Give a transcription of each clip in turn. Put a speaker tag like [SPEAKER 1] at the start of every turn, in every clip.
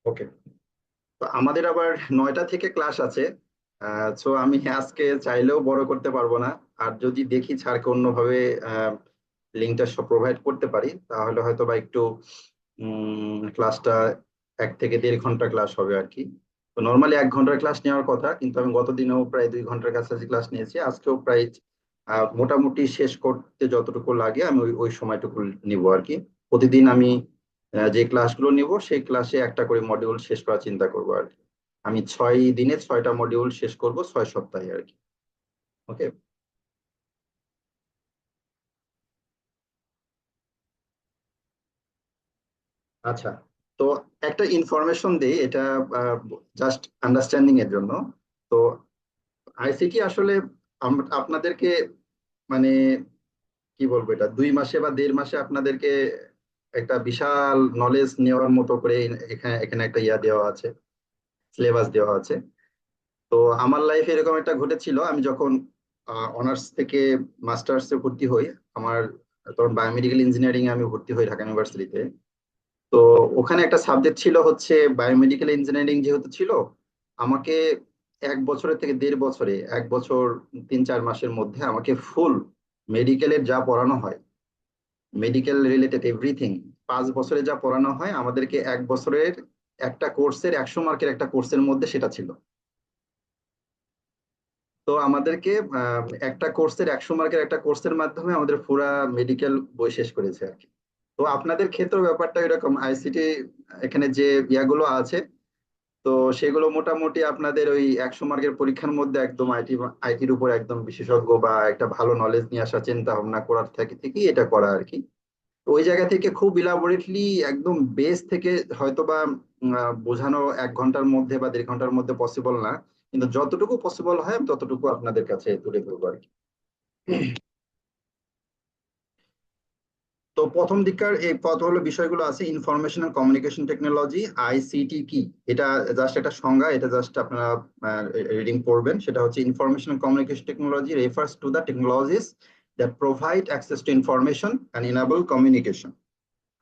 [SPEAKER 1] ওকে। তো আমাদের আবার 9টা থেকে ক্লাস আছে। তো আমি আজকে চাইলেও বড় করতে পারবো না। আর যদি দেখি স্যারকে অন্যভাবে লিঙ্কটা সব প্রোভাইড করতে পারি, তাহলে হয়তো বা একটু ক্লাসটা 1 থেকে 1.5 ঘন্টা ক্লাস হবে আর কি। তো নর্মালি 1 ঘন্টার ক্লাস নেওয়ার কথা, কিন্তু আমি গত দিনেও প্রায় 2 ঘন্টার কাছাকাছি ক্লাস নিয়েছি। আজকেও প্রায় মোটামুটি শেষ করতে যতটুকু লাগে আমি ওই ওই সময়টুকু নিব আর কি। প্রতিদিন আমি যে ক্লাসগুলো নিব সেই ক্লাসে একটা করে মডিউল শেষ করার চিন্তা করবো আর কি। আমি 6 দিনে 6টা মডিউল শেষ করব 6 সপ্তাহে আর কি। ওকে। আচ্ছা। তো একটা ইনফরমেশন দিই, এটা জাস্ট আন্ডারস্ট্যান্ডিং এর জন্য। তো আইসিটি আসলে আপনাদেরকে মানে কি বলবো, এটা 2 মাসে বা 1.5 মাসে আপনাদেরকে একটা বিশাল নলেজ নেওয়ার মতো করে এখানে এখানে একটা দেওয়া আছে, সিলেবাস দেওয়া আছে। তো আমার লাইফে এরকম একটা ঘটেছিল, আমি যখন অনার্স থেকে মাস্টার্সে ভর্তি হই। আমার তখন বায়োমেডিকেল ইঞ্জিনিয়ারিং এ আমি ভর্তি হই ঢাকা ইউনিভার্সিটিতে। তো ওখানে একটা সাবজেক্ট ছিল হচ্ছে বায়োমেডিকেল ইঞ্জিনিয়ারিং, যেহেতু ছিল আমাকে 1 বছরের থেকে 1.5 বছরে, 1 বছর 3-4 মাসের মধ্যে আমাকে ফুল মেডিকেলের যা পড়ানো হয়, মেডিকেল রিলেটেড এভরিথিং, 5 বছরে যা পড়ানো হয় আমাদেরকে 1 বছরের একটা কোর্সের 100 মার্কের একটা কোর্সের মধ্যে সেটা ছিল। তো আমাদেরকে একটা কোর্সের 100 মার্কের একটা কোর্সের মাধ্যমে আমাদের পুরা মেডিকেল বই শেষ করেছে আর কি। তো আপনাদের ক্ষেত্রে ব্যাপারটা এরকম আইসিটি, এখানে যে ইয়াগুলো আছে, তো সেগুলো মোটামুটি আপনাদের ওই 100 মার্কের পরীক্ষার মধ্যে একদম আইটির উপর একদম বিশেষজ্ঞ বা একটা ভালো নলেজ নিয়ে আসার চিন্তা ভাবনা করার থেকে থেকেই এটা করা আর কি। তো ওই জায়গা থেকে খুব ইলাবোরেটলি একদম বেস থেকে হয়তোবা বোঝানো 1 ঘন্টার মধ্যে বা 1.5 ঘন্টার মধ্যে পসিবল না, কিন্তু যতটুকু পসিবল হয় আমি ততটুকু আপনাদের কাছে তুলে ধরবো আর কি। তো প্রথম দিককার এই কত হলো বিষয়গুলো আছে, information and communication technology, ICT কি। এটা জাস্ট একটা সংজ্ঞা, এটা জাস্ট আপনারা রিডিং পড়বেন। সেটা হচ্ছে information and communication technology refers to the technologies that provide access to information and enable communication.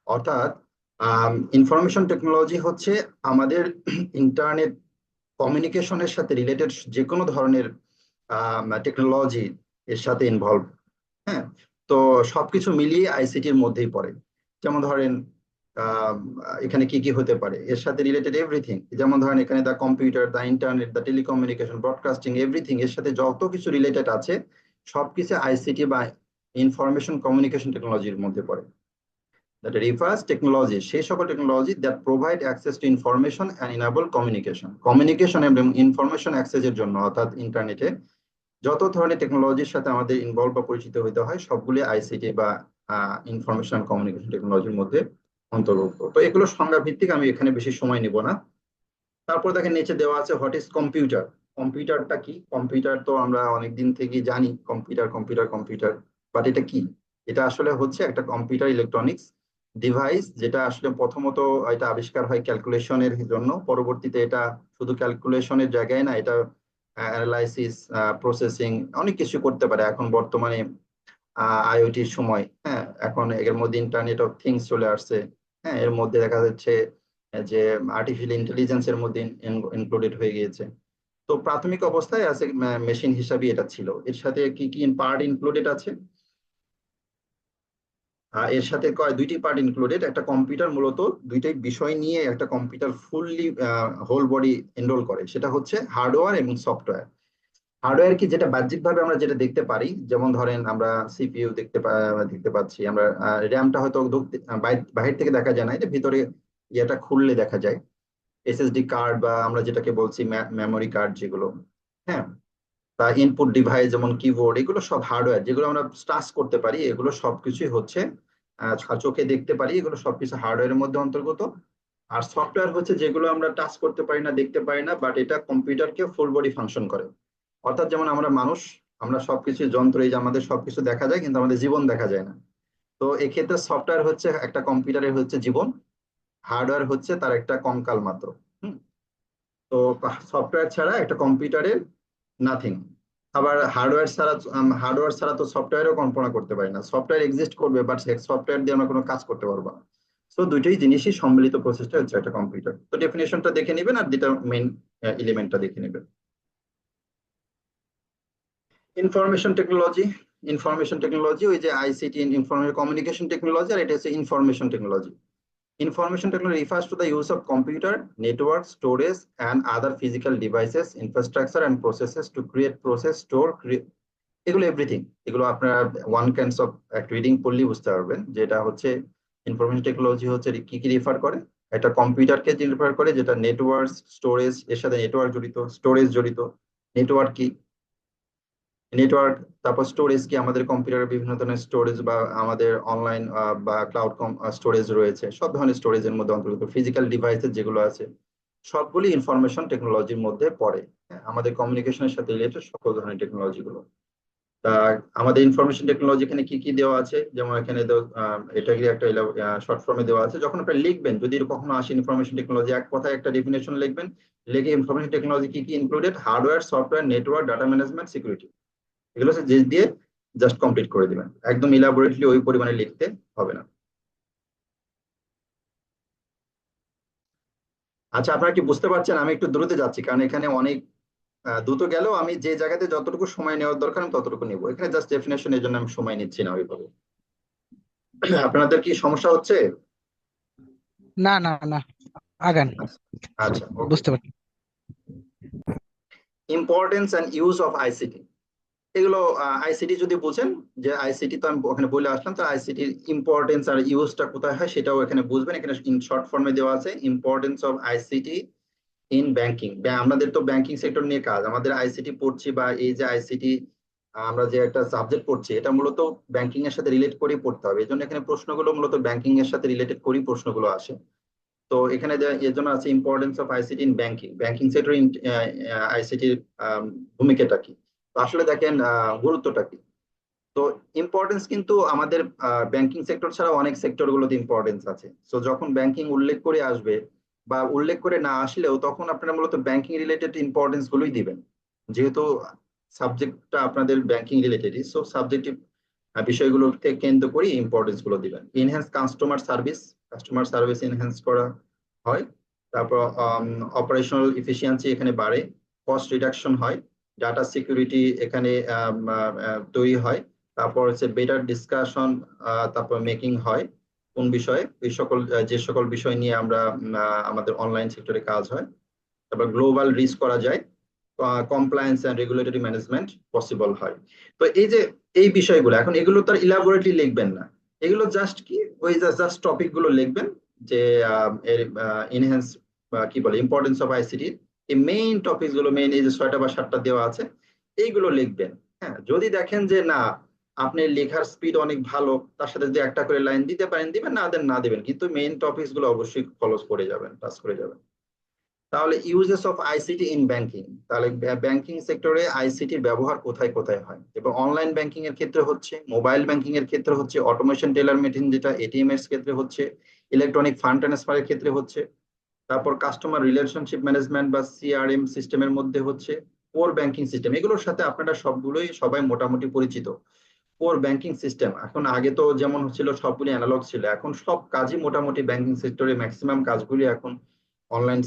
[SPEAKER 1] অর্থাৎ ইনফরমেশন টেকনোলজি হচ্ছে আমাদের ইন্টারনেট কমিউনিকেশনের সাথে রিলেটেড যে কোনো ধরনের টেকনোলজি এর সাথে ইনভলভ। হ্যাঁ। তো সবকিছু মিলিয়ে আইসিটির মধ্যেই পড়ে। যেমন ধরেন আহ, এখানে কি কি হতে পারে এর সাথে রিলেটেড এভরিথিং। যেমন ধরেন এখানে দা কম্পিউটার, দা ইন্টারনেট, দা টেলিকমিউনিকেশন, ব্রডকাস্টিং, এভরিথিং এর সাথে যত কিছু রিলেটেড আছে সবকিছু আইসিটি বা ইনফরমেশন কমিউনিকেশন টেকনোলজির মধ্যে পড়ে। দ্যাট রিফার্স টেকনোলজি সেই সকল technology that provide access to information and enable communication. Communication এবং ইনফরমেশন অ্যাক্সেসের জন্য অর্থাৎ ইন্টারনেটে যত ধরনের টেকনোলজির সাথে আমাদের ইনভলভ বা পরিচিত হতে হয় সবগুলি আইসিটি বা ইনফরমেশন কমিউনিকেশন টেকনোলজির মধ্যে অন্তর্ভুক্ত। তো এগুলো সংজ্ঞা ভিত্তিক, আমি এখানে বেশি সময় নিব না। তারপর দেখেন নিচে দেওয়া আছে হোয়াট ইজ কম্পিউটার। কম্পিউটারটা কি? কম্পিউটার তো আমরা অনেক দিন থেকেই জানি, কম্পিউটার কম্পিউটার কম্পিউটার। বাট এটা কি? এটা আসলে হচ্ছে একটা কম্পিউটার ইলেকট্রনিক্স ডিভাইস, যেটা আসলে প্রথমত এটা আবিষ্কার হয় ক্যালকুলেশনের জন্য। পরবর্তীতে এটা শুধু ক্যালকুলেশনের জায়গায় না, এটা অ্যানালাইসিস, প্রসেসিং অনেক কিছু করতে পারে এখন বর্তমানে আইওটির সময়। হ্যাঁ, এখন এর মধ্যে ইন্টারনেট অফ থিংস চলে আসছে। হ্যাঁ, এর মধ্যে দেখা যাচ্ছে যে আর্টিফিশিয়াল ইন্টেলিজেন্স এর মধ্যে ইনক্লুডেড হয়ে গিয়েছে। তো প্রাথমিক অবস্থায় আছে মেশিন হিসাবে এটা ছিল। এর সাথে কি কি পার্ট ইনক্লুডেড আছে? এর সাথে 2টি পার্ট ইনক্লুডেড। একটা কম্পিউটার মূলত 2টি বিষয় নিয়ে একটা computer fully whole body enrol করে, সেটা হচ্ছে হার্ডওয়্যার এবং সফটওয়্যার। হার্ডওয়্যার কি, যেটা বাহ্যিকভাবে আমরা যেটা দেখতে পারি, যেমন ধরেন আমরা সিপিইউ দেখতে পাচ্ছি, আমরা র্যামটা হয়তো বাহির থেকে দেখা যায় না, এটা ভিতরে ইয়েটা খুললে দেখা যায়। এসএসডি কার্ড বা আমরা যেটাকে বলছি মেমোরি কার্ড যেগুলো। হ্যাঁ। তা ইনপুট ডিভাইস যেমন কিবোর্ড, এগুলো সব হার্ডওয়্যার, যেগুলো আমরা টাচ করতে পারি, এগুলো সবকিছুই হচ্ছে চোখে দেখতে পারি, এগুলো সবকিছু হার্ডওয়্যারের মধ্যে অন্তর্গত। আর সফটওয়্যার হচ্ছে যেগুলো আমরা টাচ করতে পারি না, দেখতে পারি না, বাট এটা কম্পিউটারকে ফুল বডি ফাংশন করে। অর্থাৎ যেমন আমরা মানুষ, আমরা সবকিছু যন্ত্র, এই যে আমাদের সবকিছু দেখা যায় কিন্তু আমাদের জীবন দেখা যায় না। তো এক্ষেত্রে সফটওয়্যার হচ্ছে একটা কম্পিউটারের হচ্ছে জীবন, হার্ডওয়্যার হচ্ছে তার একটা কঙ্কাল মাত্র। হুম। তো সফটওয়্যার ছাড়া একটা কম্পিউটারের নাথিং। আবার হার্ডওয়্যার ছাড়া তো সফটওয়্যারও কল্পনা করতে পারি না। সফটওয়্যার এক্সিস্ট করবে বাট সফটওয়্যার দিয়ে আমরা কোনো কাজ করতে পারবো না। তো দুইটাই জিনিসই সম্মিলিত প্রসেসটা হচ্ছে একটা কম্পিউটার। তো ডেফিনেশনটা দেখে নেবেন আর দুটা মেইন এলিমেন্টটা দেখে নেবেন। ইনফরমেশন টেকনোলজি ওই যে আইসিটি, ইনফরমেশন কমিউনিকেশন টেকনোলজি, আর এটা হচ্ছে information technology. Information technology refers to the use of computer, network, storage, and other physical devices, infrastructure, and processes to create, process, store, এগুলো এভরিথিং। এগুলো আপনারা one kinds of reading পড়লেই বুঝতে পারবেন যে এটা হচ্ছে ইনফরমেশন টেকনোলজি হচ্ছে কি কি রেফার করে। একটা কম্পিউটারকে রেফার করে যেটা নেটওয়ার্ক, স্টোরেজ, এর সাথে নেটওয়ার্ক জড়িত, স্টোরেজ জড়িত। নেটওয়ার্ক কি? নেটওয়ার্ক, তারপর স্টোরেজ কি? আমাদের কম্পিউটারে বিভিন্ন ধরনের স্টোরেজ বা আমাদের অনলাইন বা ক্লাউড স্টোরেজ রয়েছে, সব ধরনের স্টোরেজের মধ্যে অন্তর্ভুক্ত। ফিজিক্যাল ডিভাইসেস যেগুলো আছে সবগুলি ইনফরমেশন টেকনোলজির মধ্যে পড়ে। হ্যাঁ, আমাদের কমিউনিকেশনের সাথে রিলেটেড সকল ধরনের টেকনোলজি গুলো। তা আমাদের ইনফরমেশন টেকনোলজি এখানে কি কি দেওয়া আছে, যেমন এখানে এটা কি একটা শর্ট ফর্মে দেওয়া আছে। যখন আপনি লিখবেন, যদি কখনো আসে ইনফরমেশন টেকনোলজি, এক কথায় একটা ডেফিনেশন লিখবেন, লিখে ইনফরমেশন টেকনোলজি কি কি included: hardware, software, network, data management, security. এগুলো হচ্ছে যে দিয়ে জাস্ট কমপ্লিট করে দিবেন, একদম ইলাবোরেটলি ওই পরিমাণে লিখতে হবে না। আচ্ছা, আপনারা কি বুঝতে পারছেন? আমি একটু দ্রুত যাচ্ছি কারণ এখানে অনেক দ্রুত গেলেও আমি যে জায়গাতে যতটুকু সময় নেওয়ার দরকার আমি ততটুকু নেবো। এখানে জাস্ট ডেফিনেশন, এর জন্য আমি সময় নিচ্ছি না ওইভাবে। আপনাদের কি সমস্যা হচ্ছে?
[SPEAKER 2] না না না, আগান।
[SPEAKER 1] আচ্ছা, আচ্ছা, ওকে।
[SPEAKER 2] বুঝতে পারছি।
[SPEAKER 1] Importance and use of ICT, এগুলো আইসিটি যদি বুঝেন, যে আইসিটি তো আমি ওখানে বলে আসলাম, তো আইসিটির ইম্পর্টেন্স আর ইউজটা কোথায় হয় সেটাও এখানে বুঝবেন। এখানে ইন শর্ট ফর্মে দেওয়া আছে importance of ICT in banking. আমাদের তো ব্যাংকিং সেক্টর নিয়ে কাজ, আমাদের আইসিটি পড়ছি বা এই যে আইসিটি আমরা যে একটা সাবজেক্ট পড়ছি এটা মূলত ব্যাংকিং এর সাথে রিলেট করেই পড়তে হবে। এই জন্য এখানে প্রশ্নগুলো মূলত ব্যাংকিং এর সাথে রিলেটেড করেই প্রশ্নগুলো আসে। তো এখানে এর জন্য আছে importance of ICT in banking, banking sector আইসিটির ভূমিকাটা কি। তো আসলে দেখেন গুরুত্বটা কি। তো ইম্পর্টেন্স কিন্তু আমাদের ব্যাংকিং সেক্টর ছাড়া অনেক সেক্টর গুলোতে ইম্পর্টেন্স আছে। তো যখন ব্যাংকিং উল্লেখ করে আসবে বা উল্লেখ করে না আসলেও, তখন আপনারা মূলত ব্যাংকিং রিলেটেড ইম্পর্টেন্স গুলোই দিবেন, যেহেতু সাবজেক্টটা আপনাদের ব্যাংকিং রিলেটেডই। সো সাবজেক্টিভ বিষয়গুলোকে কেন্দ্র করে ইম্পর্টেন্স গুলো দিবেন। Enhance customer service, customer service enhance করা হয়। তারপর অপারেশনাল এফিসিয়েন্সি এখানে বাড়ে, কস্ট রিডাকশন হয়, ডাটা সিকিউরিটি এখানে তৈরি হয়। তারপর হচ্ছে বেটার ডিসকাশন, তারপর মেকিং হয় কোন বিষয়ে, এই সকল যে সকল বিষয় নিয়ে আমরা আমাদের অনলাইন সেক্টরে কাজ হয়। তারপর গ্লোবাল রিস্ক করা যায়, compliance and regulatory management possible হয়। তো এই যে এই বিষয়গুলো, এখন এগুলো তো আর ইলাবোরেটলি লিখবেন না, এগুলো জাস্ট কি ওই জাস্ট টপিক গুলো লিখবেন যে এর ইনহ্যান্স কি বলে ইম্পর্টেন্স অফ আইসিটি, এই মেইন টপিক গুলো, মেইন এই যে 6টা বা 7টা দেওয়া আছে এইগুলো লিখবেন। হ্যাঁ, যদি দেখেন যে না আপনি লেখার স্পিড অনেক ভালো, তার সাথে যদি একটা করে লাইন দিতে পারেন দিবেন, না দেন না দিবেন, কিন্তু মেইন টপিকস গুলো অবশ্যই ফলো করে যাবেন, টাচ করে যাবেন। তাহলে uses of ICT in banking, তাহলে ব্যাংকিং সেক্টরে আইসিটির ব্যবহার কোথায় কোথায় হয়, এবং অনলাইন ব্যাংকিং এর ক্ষেত্রে হচ্ছে, মোবাইল ব্যাংকিং এর ক্ষেত্রে হচ্ছে, অটোমেশন টেলার মেশিন যেটা এটিএম এর ক্ষেত্রে হচ্ছে, ইলেকট্রনিক ফান্ড ট্রান্সফারের ক্ষেত্রে হচ্ছে, তারপর কাস্টমার রিলেশনশিপ ম্যানেজমেন্ট বা সিআরএম সিস্টেমের মধ্যে হচ্ছে, কোর ব্যাংকিং সিস্টেম। এগুলোর সাথে আপনারা সবগুলোই সবাই মোটামুটি পরিচিত। কোর ব্যাংকিং সিস্টেম, এখন আগে তো যেমন ছিল সবগুলি অ্যানালগ ছিল, এখন সব কাজই মোটামুটি ব্যাংকিং সেক্টরে ম্যাক্সিমাম কাজগুলি এখন অনলাইন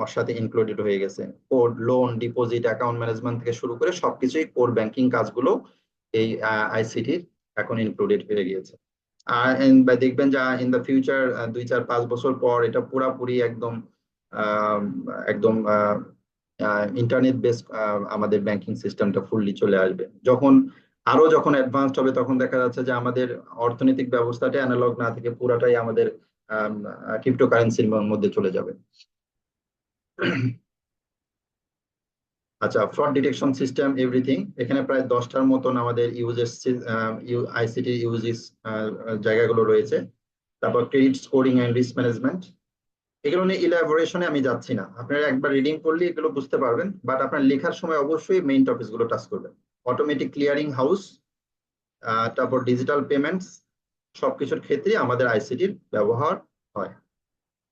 [SPEAKER 1] ওর সাথে ইনক্লুডেড হয়ে গেছে। Code, loan, deposit, account management থেকে শুরু করে সবকিছুই কোর ব্যাংকিং কাজগুলো এই আইসিটির এখন ইনক্লুডেড হয়ে গিয়েছে। আর দেখবেন যে ইন দ্য ফিউচার 2, 4, 5 বছর পর এটা পুরাপুরি একদম আহ, একদম ইন্টারনেট বেস আমাদের ব্যাংকিং সিস্টেমটা ফুললি চলে আসবে। যখন অ্যাডভান্সড হবে তখন দেখা যাচ্ছে যে আমাদের অর্থনৈতিক ব্যবস্থাটা অ্যানালগ না থেকে পুরাটাই আমাদের ক্রিপ্টোকারেন্সির মধ্যে চলে যাবে। আচ্ছা, ফ্রড ডিটেকশন সিস্টেম এভরিথিং, এখানে প্রায় 10টার মতন আমাদের ইউজেস আইসিটি ইউজেস জায়গাগুলো রয়েছে। তারপর credit scoring and risk management, এগুলো নিয়ে ইলাবোরেশনে আমি যাচ্ছি না, আপনারা একবার রিডিং করলে এগুলো বুঝতে পারবেন, বাট আপনার লেখার সময় অবশ্যই মেইন টপিকস গুলো টাচ করবেন। অটোমেটিক ক্লিয়ারিং হাউস, তারপর ডিজিটাল পেমেন্টস, সবকিছুর ক্ষেত্রে আমাদের আইসিটির ব্যবহার হয়।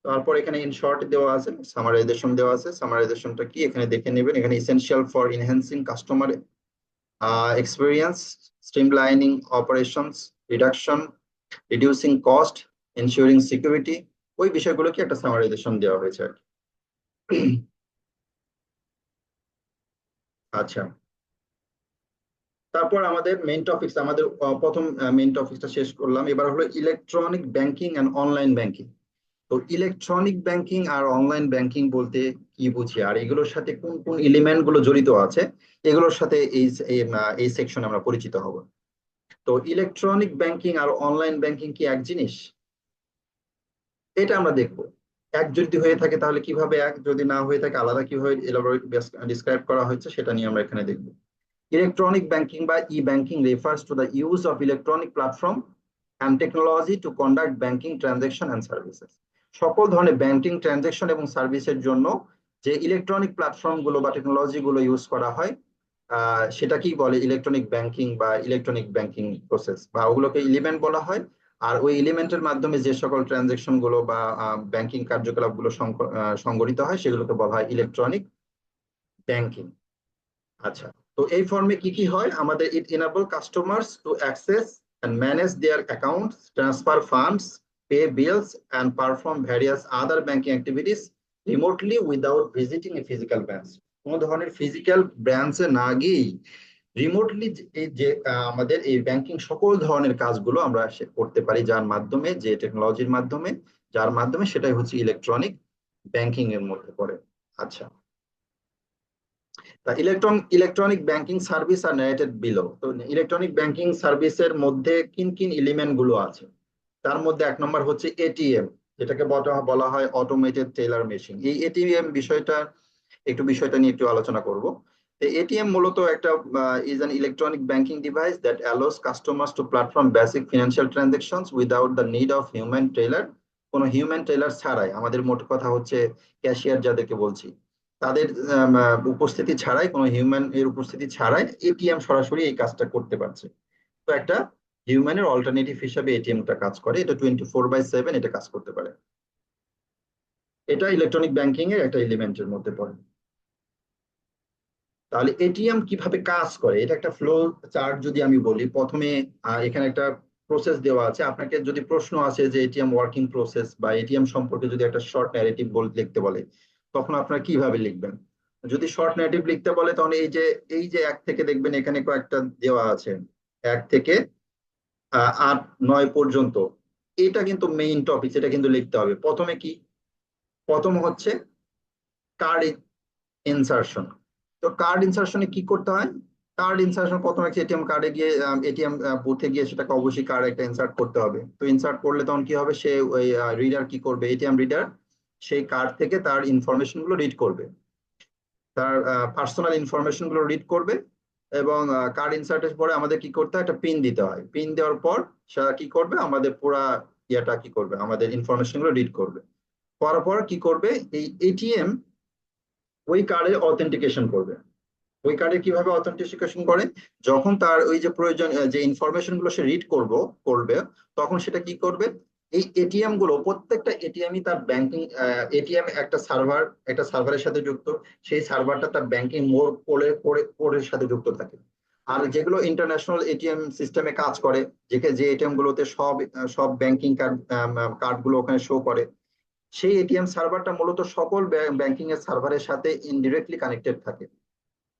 [SPEAKER 1] তারপর এখানে ইন শর্ট দেওয়া আছে, সামারাইজেশন দেওয়া আছে। সামারাইজেশনটা কি এখানে দেখে নেবেন। এখানে essential for enhancing customer experience, streamlining operations, reduction, reducing cost, ensuring security, ওই বিষয়গুলোকে একটা সামারাইজেশন দেওয়া হয়েছে আর কি। আচ্ছা, তারপর আমাদের মেইন টপিকস, আমাদের প্রথম মেইন টপিকটা শেষ করলাম। এবার হলো electronic banking and online banking. তো ইলেকট্রনিক ব্যাংকিং আর অনলাইন ব্যাংকিং বলতে কি বুঝি, আর এগুলোর সাথে কোন কোন এলিমেন্ট গুলো জড়িত আছে, এগুলোর সাথে এই সেকশনে আমরা পরিচিত হব। তো ইলেকট্রনিক ব্যাংকিং আর অনলাইন ব্যাংকিং কি এক জিনিস, এটা আমরা দেখবো। এক যদি হয়ে থাকে তাহলে কিভাবে এক, যদি না হয়ে থাকে আলাদা কিভাবে এলাবোরেট ডিসক্রাইব করা হয়েছে সেটা নিয়ে আমরা এখানে দেখবো। ইলেকট্রনিক ব্যাংকিং বা ই banking refers to the use of electronic platform and technology to conduct banking transaction and services. সকল ধরনের ব্যাংকিং ট্রানজাকশন এবং সার্ভিসের জন্য যে ইলেকট্রনিক প্ল্যাটফর্ম গুলো বা টেকনোলজি গুলো ইউজ করা হয়, সেটাকেই বলে ইলেকট্রনিক ব্যাংকিং বা ইলেকট্রনিক ব্যাংকিং প্রসেস, বা ওগুলোকে এলিমেন্ট বলা হয়। আর ওই এলিমেন্টের মাধ্যমে যে সকল ট্রানজাকশন গুলো বা ব্যাংকিং কার্যকলাপ গুলো সংগঠিত হয় সেগুলোকে বলা হয় ইলেকট্রনিক ব্যাংকিং। আচ্ছা, তো এই ফর্মে কি কি হয় আমাদের? It enable customers to access and manage their accounts, transfer funds, pay bills and perform various other banking activities remotely without visiting a physical branch. কোনো ধরনের ফিজিক্যাল ব্রাঞ্চে না গিয়েই রিমোটলি এই যে আমাদের এই ব্যাংকিং সকল ধরনের কাজগুলো আমরা করতে পারি, যার মাধ্যমে, যে টেকনোলজির মাধ্যমে, যার মাধ্যমে, সেটাই হচ্ছে ইলেকট্রনিক ব্যাংকিং এর মধ্যে পড়ে। আচ্ছা, তা ইলেকট্রনিক ব্যাংকিং সার্ভিস আর নারেটেড বিলো। তো ইলেকট্রনিক ব্যাংকিং সার্ভিসের মধ্যে কিন কিন এলিমেন্ট গুলো আছে, তার মধ্যে এক নম্বর হচ্ছে এটিএম, যেটাকে বলা হয় অটোমেটেড টেলার মেশিন। এই এটিএম বিষয়টা নিয়ে একটু আলোচনা করব। এটিএম মূলত একটা is an electronic banking device that allows customers to platform basic financial transactions without the need of human teller. কোনো হিউম্যান টেলার ছাড়াই, আমাদের মোট কথা হচ্ছে ক্যাশিয়ার যাদেরকে বলছি, তাদের উপস্থিতি ছাড়াই, কোনো হিউম্যান এর উপস্থিতি ছাড়াই এটিএম সরাসরি এই কাজটা করতে পারছে। তো একটা হিউম্যানের অল্টারনেটিভ হিসাবে এটিএমটা কাজ করে, এটা 24/7 এটা কাজ করতে পারে। এটা ইলেকট্রনিক ব্যাংকিং এর একটা এলিমেন্টের মধ্যে পড়ে। তাহলে এটিএম কিভাবে কাজ করে, এটা একটা ফ্লো চার্ট যদি আমি বলি। প্রথমে এখানে একটা প্রসেস দেওয়া আছে। আপনাকে যদি প্রশ্ন আসে যে এটিএম ওয়ার্কিং প্রসেস বা এটিএম সম্পর্কে যদি একটা শর্ট ন্যারেটিভ লিখতে বলে, তখন আপনারা কিভাবে লিখবেন? যদি শর্ট ন্যারেটিভ লিখতে বলে তখন এই যে এক থেকে দেখবেন এখানে কয়েকটা দেওয়া আছে, 1 থেকে 8, 9 পর্যন্ত। এটা কিন্তু মেইন টপিক, এটা কিন্তু লিখতে হবে। প্রথমে কি, প্রথম হচ্ছে কার্ড ইনসার্শন। তো কার্ড ইনসার্শনে কি করতে হয়? কার্ড ইনসার্শন প্রথমে এটিএম কার্ডে গিয়ে, এটিএম বুথে গিয়ে সেটাকে অবশ্যই কার্ড একটা ইনসার্ট করতে হবে। তো ইনসার্ট করলে তখন কি হবে, সে ওই রিডার কি করবে, এটিএম রিডার সেই কার্ড থেকে তার ইনফরমেশন গুলো রিড করবে, তার পার্সোনাল ইনফরমেশন গুলো রিড করবে। এবং কার্ড ইনসার্টের পরে আমাদের কি করতে হয়, একটা পিন দিতে হয়। পিন দেওয়ার পর সে কি করবে, আমাদের পুরা ইয়েটা কি করবে, আমাদের ইনফরমেশন গুলো রিড করবে। করার পর কি করবে, এই এটিএম ওই কার্ডে অথেন্টিকেশন করবে। ওই কার্ডে কিভাবে অথেন্টিকেশন করে, যখন তার ওই যে প্রয়োজন যে ইনফরমেশন গুলো সে রিড করবে, তখন সেটা কি করবে, এই এটিএম গুলো, প্রত্যেকটা এটিএমই তার ব্যাংকিং, এটিএম একটা সার্ভারের সাথে যুক্ত। সেই সার্ভারটা তার ব্যাংকিং মোড়ের সাথে যুক্ত থাকে। আর যেগুলো ইন্টারন্যাশনাল এটিএম সিস্টেমে কাজ করে, যে এটিএম গুলোতে সব ব্যাংকিং কার্ড গুলো ওখানে শো করে, সেই এটিএম সার্ভারটা মূলত সকল ব্যাংকিং এর সার্ভারের সাথে ইনডিরেক্টলি কানেক্টেড থাকে।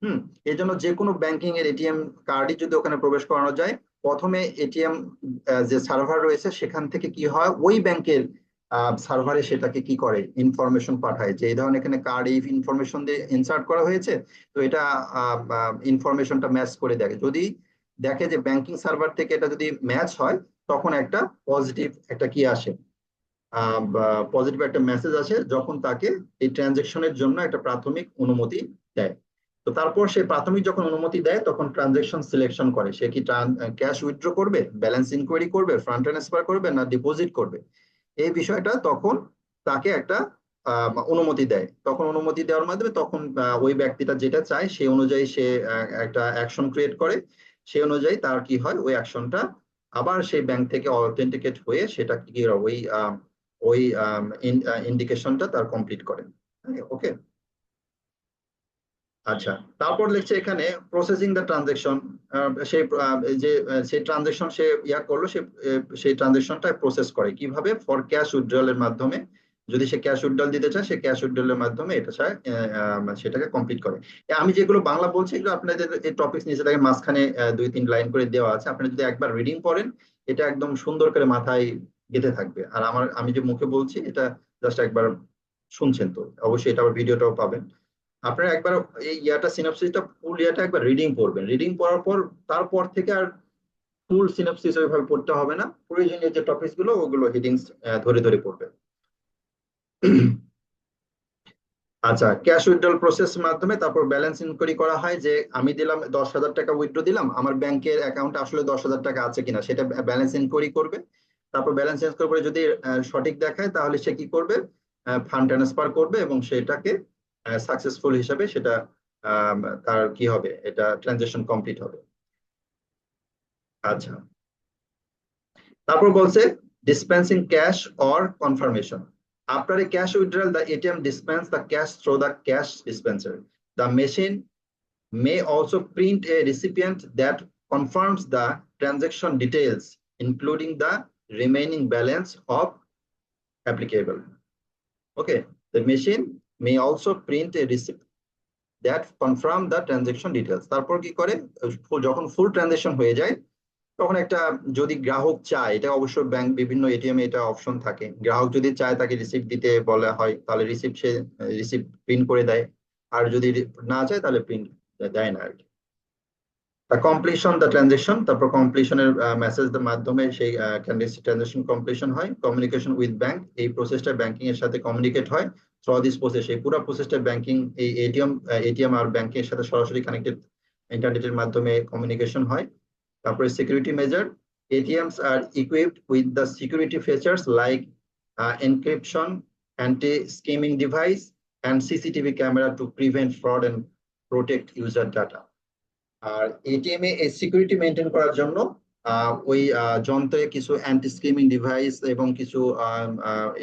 [SPEAKER 1] হুম, এই জন্য যে কোনো ব্যাংকিং এর এটিএম কার্ডই যদি ওখানে প্রবেশ করানো যায়, প্রথমে এটিএম যে সার্ভার রয়েছে সেখান থেকে কি হয়, ওই ব্যাংকের সার্ভারে সেটাকে কি করে, ইনফরমেশন পাঠায়, যে এই ধরনের এখানে কার্ড এই ইনফরমেশন দিয়ে ইনসার্ট করা হয়েছে। তো এটা ইনফরমেশনটা ম্যাচ করে দেখে, যদি দেখে যে ব্যাংকিং সার্ভার থেকে এটা যদি ম্যাচ হয়, তখন একটা পজিটিভ একটা কি আসে, পজিটিভ একটা মেসেজ আসে, যখন তাকে এই ট্রানজেকশনের জন্য একটা প্রাথমিক অনুমতি দেয়। তো তারপর সে প্রাথমিক যখন অনুমতি দেয়, তখন ট্রানজেকশন সিলেকশন করে, সে কি ক্যাশ উইথড্র করবে, ব্যালেন্স ইনকোয়ারি করবে, ফান্ড ট্রান্সফার করবে, না ডিপোজিট করবে। এই বিষয়টা তখন তাকে একটা অনুমতি দেয়। তখন অনুমতি দেওয়ার মাধ্যমে তখন ওই ব্যক্তিটা যেটা চায় সেই অনুযায়ী সে একটা অ্যাকশন ক্রিয়েট করে। সেই অনুযায়ী তার কি হয়, ওই অ্যাকশনটা আবার সেই ব্যাংক থেকে অথেন্টিকেট হয়ে সেটা কি ওই ওই ইন্ডিকেশনটা তার কমপ্লিট করে। ওকে, আচ্ছা, তারপর লিখছে এখানে প্রসেসিং দ্য ট্রানজেকশন। সেই সেই ট্রানজেকশন সে করলো, সেই ট্রানজেকশনটা প্রসেস করে কিভাবে, ফর ক্যাশ উইথড্রলের মাধ্যমে। যদি সে ক্যাশ উইথড্রল দিতে চায়, সে ক্যাশ উইথড্রলের মাধ্যমে এটা চায় সেটাকে কমপ্লিট করে। আমি যেগুলো বাংলা বলছি এগুলো আপনাদের এই টপিক নিচে থাকে, মাঝখানে 2-3 লাইন করে দেওয়া আছে। আপনি যদি একবার রিডিং পড়েন, এটা একদম সুন্দর করে মাথায় গেঁথে থাকবে। আর আমি যে মুখে বলছি এটা জাস্ট একবার শুনছেন, তো অবশ্যই এটা আবার ভিডিওটাও পাবেন। আপনারা একবার এই সিনাপসিসটা ফুল একবার রিডিং পড়বেন। রিডিং পড়ার পর তারপর থেকে আর ফুল সিনাপসিস ওইভাবে পড়তে হবে না। প্রয়োজনীয় যে টপিকস গুলো ওগুলো হেডিংস ধরে ধরে পড়বেন। আচ্ছা, ক্যাশ উইথড্রল প্রসেস মাধ্যমে তারপর ব্যালেন্স ইনকোয়ারি করা হয়, যে আমি দিলাম 10,000 টাকা উইথড্র দিলাম, আমার ব্যাংকের অ্যাকাউন্টে আসলে 10,000 টাকা আছে কিনা সেটা ব্যালেন্স ইনকোয়ারি করবে। তারপর ব্যালেন্স ইনকোয়ারি করে যদি সঠিক দেখায়, তাহলে সে কি করবে, ফান্ড ট্রান্সফার করবে এবং সেটাকে সাকসেসফুল হিসাবে সেটা আম, তার কি হবে, এটা ট্রানজাকশন কমপ্লিট হবে। আচ্ছা, তারপর বলছে dispensing cash or confirmation. After a cash withdrawal, the ATM dispense the cash through the cash dispenser. The machine may also print a recipient that confirms the transaction details, including the remaining balance of applicable. Okay, the machine may also print a receipt that confirm the transaction details. তারপর কি করে, যখন ফুল transaction হয়ে যায়, তখন একটা, যদি গ্রাহক চায়, এটা অবশ্য ব্যাংক বিভিন্ন এটিএম এটা অপশন থাকে, গ্রাহক যদি চায় তাকে রিসিপ্ট দিতে বলা হয়, তাহলে রিসিপ্ট প্রিন্ট করে দেয়। আর যদি না চায় তাহলে প্রিন্ট দেয় না আর কি। কমপ্লিশন দ্য ট্রানজেকশন, তারপর কমপ্লিশনের মেসেজ এর মাধ্যমে সেই ট্রানজেকশন কমপ্লিশন হয়। কমিউনিকেশন উইথ ব্যাংক, এই প্রসেসটা ব্যাংকিং এর সাথে কমিউনিকেট হয় থ্রু দিস প্রসেস। এই পুরো প্রসেসটা ব্যাংকিং, এই এটিএম আর ব্যাংকের সাথে সরাসরি কানেক্টেড, ইন্টারনেটের মাধ্যমে কমিউনিকেশন হয়। তারপরে security measure, ATMs are equipped with the security features like encryption, anti-skimming device, and CCTV camera to prevent fraud and protect user data. আর এটিএম এ সিকিউরিটি মেনটেন করার জন্য ওই যন্ত্রে কিছু অ্যান্টি স্কিমিং ডিভাইস এবং কিছু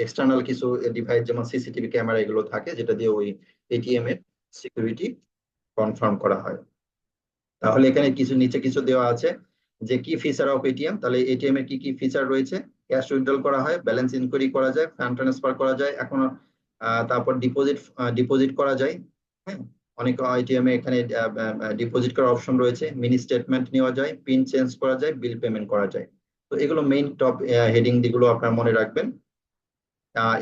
[SPEAKER 1] এক্সটার্নাল কিছু ডিভাইস যেমন সিসিটিভি ক্যামেরা এগুলো থাকে, যেটা দিয়ে ওই এটিএম এর সিকিউরিটি কনফার্ম করা হয়। তাহলে এখানে কিছু নিচে কিছু দেওয়া আছে যে কি ফিচার অফ এটিএম, তাহলে এটিএম এর কি কি ফিচার রয়েছে। ক্যাশ উইথড্রল করা হয়, ব্যালেন্স ইনকোয়ারি করা যায়, ফান্ড ট্রান্সফার করা যায়, এখন তারপর ডিপোজিট করা যায়। হ্যাঁ, অনেক এটিএম এ এখানে ডিপোজিট করার অপশন রয়েছে, মিনি স্টেটমেন্ট নেওয়া যায়, পিন চেঞ্জ করা যায়, বিল পেমেন্ট করা যায়। তো এগুলো মেইন টপ হেডিং যেগুলো আপনারা মনে রাখবেন।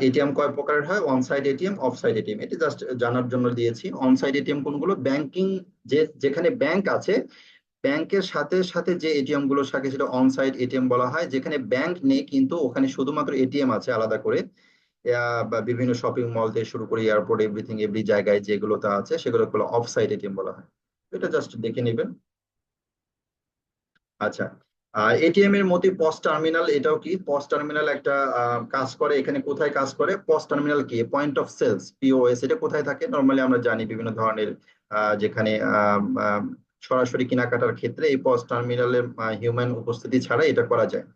[SPEAKER 1] এটিএম কয় প্রকারের হয়, on site ATM, off site ATM, এটি জাস্ট জানার জন্য দিয়েছি। অন সাইট এটিএম কোনগুলো, ব্যাংকিং যেখানে ব্যাংক আছে, ব্যাংকের সাথে সাথে যে এটিএম গুলো থাকে সেটা অন সাইট এটিএম বলা হয়। যেখানে ব্যাংক নেই কিন্তু ওখানে শুধুমাত্র এটিএম আছে আলাদা করে, বা বিভিন্ন শপিং মল থেকে শুরু করে এয়ারপোর্ট, এভরিথিং এভরি জায়গায় যেগুলোতে আছে সেগুলো অফ সাইট এটিএম বলা হয়। এটা জাস্ট দেখে নেবেন। আচ্ছা, এটিএম এর মধ্যে পস টার্মিনাল, এটাও কি, পস টার্মিনাল একটা কাজ করে। এখানে কোথায় কাজ করে, পস টার্মিনাল কি, পয়েন্ট অফ সেলস, পিওএস, এটা কোথায় থাকে, নর্মালি আমরা জানি বিভিন্ন ধরনের যেখানে সরাসরি কেনাকাটার ক্ষেত্রে এই পস টার্মিনালের হিউম্যান উপস্থিতি ছাড়া এটা করা যায়।